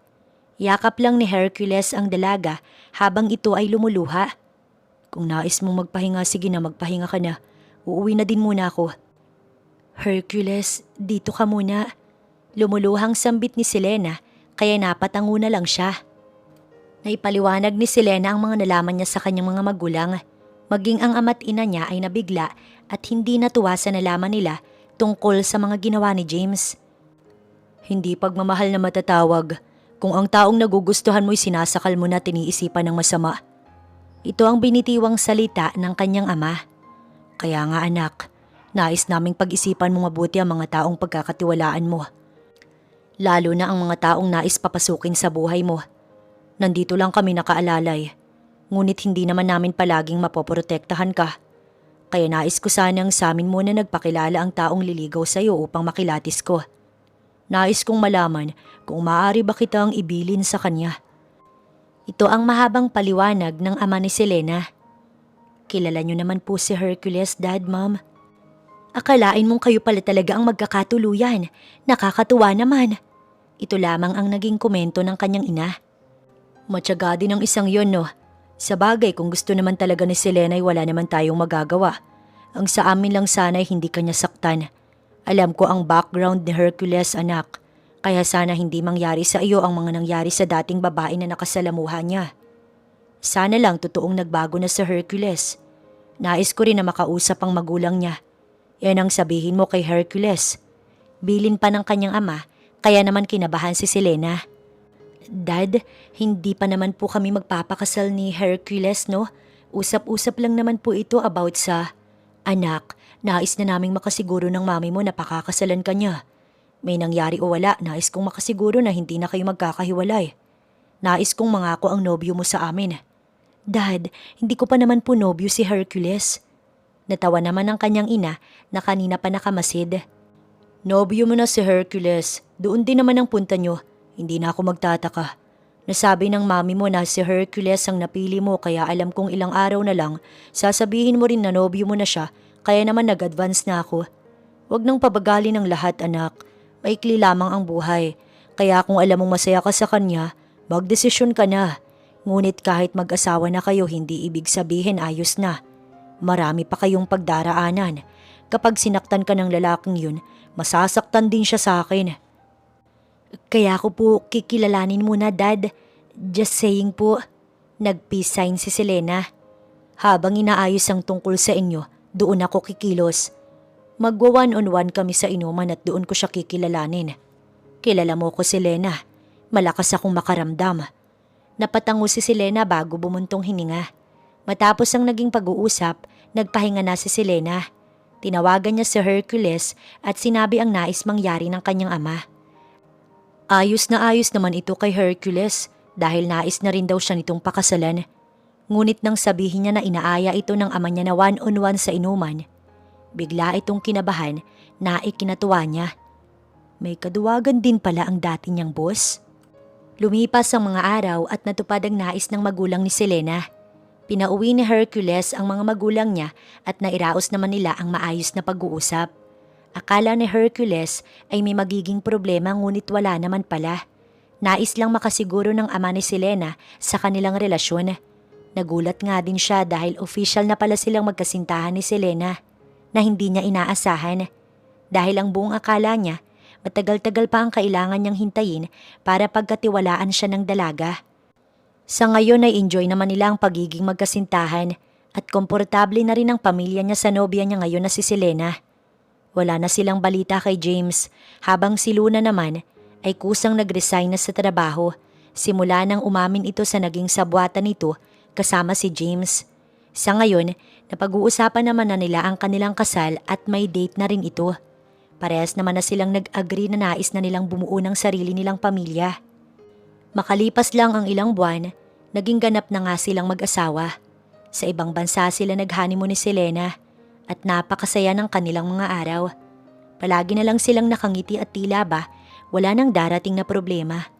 Yakap lang ni Hercules ang dalaga habang ito ay lumuluha. Kung nais mong magpahinga, sige na magpahinga ka na. Uuwi na din muna ako. Hercules, dito ka muna. Lumuluhang sambit ni Selena, kaya napatango na lang siya. Naipaliwanag ni Selena ang mga nalaman niya sa kanyang mga magulang. Maging ang ama't ina niya ay nabigla at hindi natuwa sa nalaman nila tungkol sa mga ginawa ni James. Hindi pagmamahal na matatawag kung ang taong nagugustuhan mo'y sinasakal mo na tiniisipan ng masama. Ito ang binitiwang salita ng kanyang ama. Kaya nga anak, nais naming pag-isipan mo mabuti ang mga taong pagkakatiwalaan mo. Lalo na ang mga taong nais papasukin sa buhay mo. Nandito lang kami nakaalalay. Ngunit hindi naman namin palaging mapoprotektahan ka. Kaya nais ko sanang sa amin muna nagpakilala ang taong liligaw sa iyo upang makilatis ko. Nais kong malaman kung maaari ba kitang ibilin sa kanya. Ito ang mahabang paliwanag ng ama ni Selena. Kilala niyo naman po si Hercules, Dad, Mom. Akalain mong kayo pala talaga ang magkakatuluyan. Nakakatuwa naman. Ito lamang ang naging komento ng kanyang ina. Matyaga din ang isang yon, no? Sa bagay, kung gusto naman talaga ni Selena ay wala naman tayong magagawa. Ang sa amin lang sana ay hindi kanya saktan. Alam ko ang background ni Hercules, anak. Kaya sana hindi mangyari sa iyo ang mga nangyari sa dating babae na nakasalamuha niya. Sana lang totoong nagbago na sa Hercules. Nais ko rin na makausap ang magulang niya. Yan ang sabihin mo kay Hercules. Bilin pa ng kanyang ama, kaya naman kinabahan si Selena. Dad, hindi pa naman po kami magpapakasal ni Hercules, no? Usap-usap lang naman po ito about sa... Anak, nais na naming makasiguro ng mami mo na pakakasalan ka niya. May nangyari o wala, nais kong makasiguro na hindi na kayo magkakahiwalay. Nais kong mangako ang nobyo mo sa amin. Dad, hindi ko pa naman po nobyo si Hercules. Natawa naman ang kanyang ina na kanina pa nakamasid. Nobyo mo na si Hercules, doon din naman ang punta nyo. Hindi na ako magtataka. Nasabi ng mami mo na si Hercules ang napili mo kaya alam kong ilang araw na lang, sasabihin mo rin na nobyo mo na siya kaya naman nag-advance na ako. Huwag nang pabagalin ang lahat, anak. Maikli lamang ang buhay. Kaya kung alam mong masaya ka sa kanya, magdesisyon ka na. Ngunit kahit mag-asawa na kayo, hindi ibig sabihin ayos na. Marami pa kayong pagdaraanan. Kapag sinaktan ka ng lalaking yun, masasaktan din siya sa akin. Kaya ko po kikilalanin muna, Dad. Just saying po. Nag-peace sign si Selena. Habang inaayos ang tungkol sa inyo, doon ako kikilos. Magwa one-on-one kami sa inuman at doon ko siya kikilalanin. Kilala mo ko, Selena. Malakas akong makaramdam. Napatango si Selena bago bumuntong hininga. Matapos ang naging pag-uusap, nagpahinga na si Selena. Tinawagan niya si Hercules at sinabi ang nais mangyari ng kanyang ama. Ayos naman ito kay Hercules dahil nais na rin daw siya nitong pakasalan. Ngunit nang sabihin niya na inaaya ito ng ama niya na one-on-one sa inuman, bigla itong kinabahan na ikinatuwa niya. May kaduwagan din pala ang dati niyang boss. Lumipas ang mga araw at natupad ang nais ng magulang ni Selena. Pinauwi ni Hercules ang mga magulang niya at nairaos naman nila ang maayos na pag-uusap. Akala ni Hercules ay may magiging problema ngunit wala naman pala. Nais lang makasiguro ng ama ni Selena sa kanilang relasyon. Nagulat nga din siya dahil official na pala silang magkasintahan ni Selena na hindi niya inaasahan. Dahil ang buong akala niya, matagal-tagal pa ang kailangan niyang hintayin para pagkatiwalaan siya ng dalaga. Sa ngayon ay enjoy naman nila ang pagiging magkasintahan at komportable na rin ang pamilya niya sa nobya niya ngayon na si Selena. Wala na silang balita kay James habang si Luna naman ay kusang nag-resign na sa trabaho simula nang umamin ito sa naging sabwatan nito kasama si James. Sa ngayon, napag-uusapan naman na nila ang kanilang kasal at may date na rin ito. Parehas naman na silang nag-agree na nais na nilang bumuo ng sarili nilang pamilya. Makalipas lang ang ilang buwan, naging ganap na nga silang mag-asawa. Sa ibang bansa sila nag-honeymoon ni Selena at napakasaya ng kanilang mga araw. Palagi na lang silang nakangiti at tila ba wala nang darating na problema.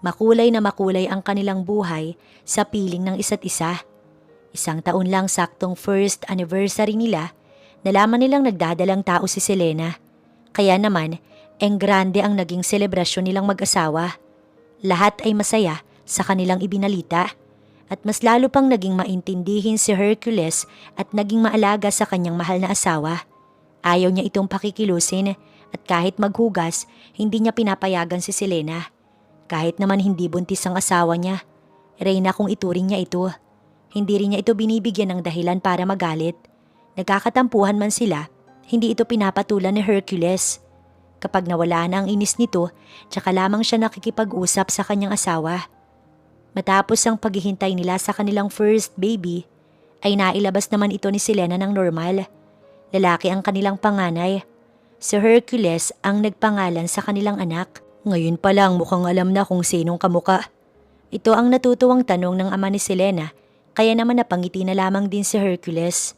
Makulay na makulay ang kanilang buhay sa piling ng isa't isa. Isang taon lang saktong first anniversary nila, nalaman nilang nagdadalang tao si Selena. Kaya naman, grande ang naging selebrasyon nilang mag-asawa. Lahat ay masaya sa kanilang ibinalita. At mas lalo pang naging maintindihin si Hercules at naging maalaga sa kanyang mahal na asawa. Ayaw niya itong pakikilusin at kahit maghugas, hindi niya pinapayagan si Selena. Kahit naman hindi buntis ang asawa niya, reyna kung ituring niya ito. Hindi rin niya ito binibigyan ng dahilan para magalit. Nagkakatampuhan man sila, hindi ito pinapatulan ni Hercules. Kapag nawala na ang inis nito, tsaka lamang siya nakikipag-usap sa kanyang asawa. Matapos ang paghihintay nila sa kanilang first baby, ay nailabas naman ito ni Selena ng normal. Lalaki ang kanilang panganay. Si Hercules ang nagpangalan sa kanilang anak. Ngayon pa lang mukhang alam na kung sinong kamuka. Ito ang natutuwang tanong ng ama ni Selena, kaya naman napangiti na lamang din si Hercules.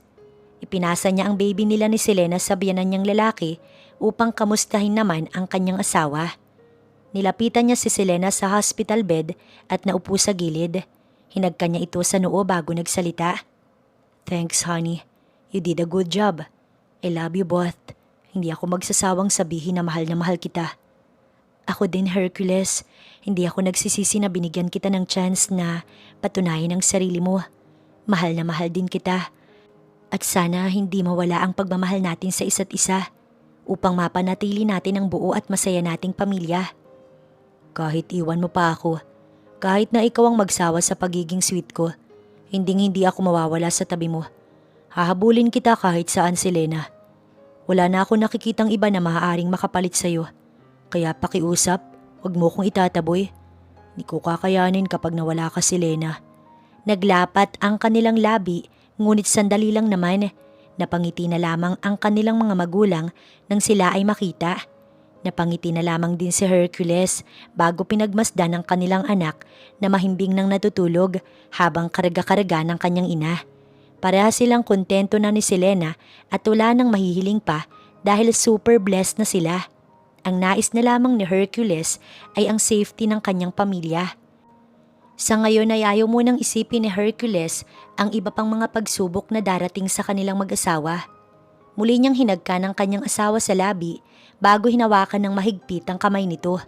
Ipinasa niya ang baby nila ni Selena sa biyanan niyang lalaki upang kamustahin naman ang kanyang asawa. Nilapitan niya si Selena sa hospital bed at naupo sa gilid. Hinagka niya ito sa noo bago nagsalita. Thanks, honey. You did a good job. I love you both. Hindi ako magsasawang sabihin na mahal kita. Ako din, Hercules. Hindi ako nagsisisi na binigyan kita ng chance na patunayan ang sarili mo. Mahal na mahal din kita. At sana hindi mawala ang pagmamahal natin sa isa't isa upang mapanatili natin ang buo at masaya nating pamilya. Kahit iwan mo pa ako, kahit na ikaw ang magsawa sa pagiging sweet ko, hindi ako mawawala sa tabi mo. Hahabulin kita kahit saan, Selena. Wala na ako nakikitang iba na maaaring makapalit sa'yo. Kaya pakiusap, wag mo kong itataboy. Hindi ko kakayanin kapag nawala ka, Selena. Naglapat ang kanilang labi, ngunit sandali lang naman. Napangiti na lamang ang kanilang mga magulang nang sila ay makita. Napangiti na lamang din si Hercules bago pinagmasdan ng kanilang anak na mahimbing nang natutulog habang karga-karga ng kanyang ina. Pareha silang kontento na ni Selena at wala nang mahihiling pa dahil super blessed na sila. Ang nais na lamang ni Hercules ay ang safety ng kanyang pamilya. Sa ngayon ay ayaw munang isipin ni Hercules ang iba pang mga pagsubok na darating sa kanilang mag-asawa. Muli niyang hinagka ng kanyang asawa sa labi bago hinawakan ng mahigpit ang kamay nito.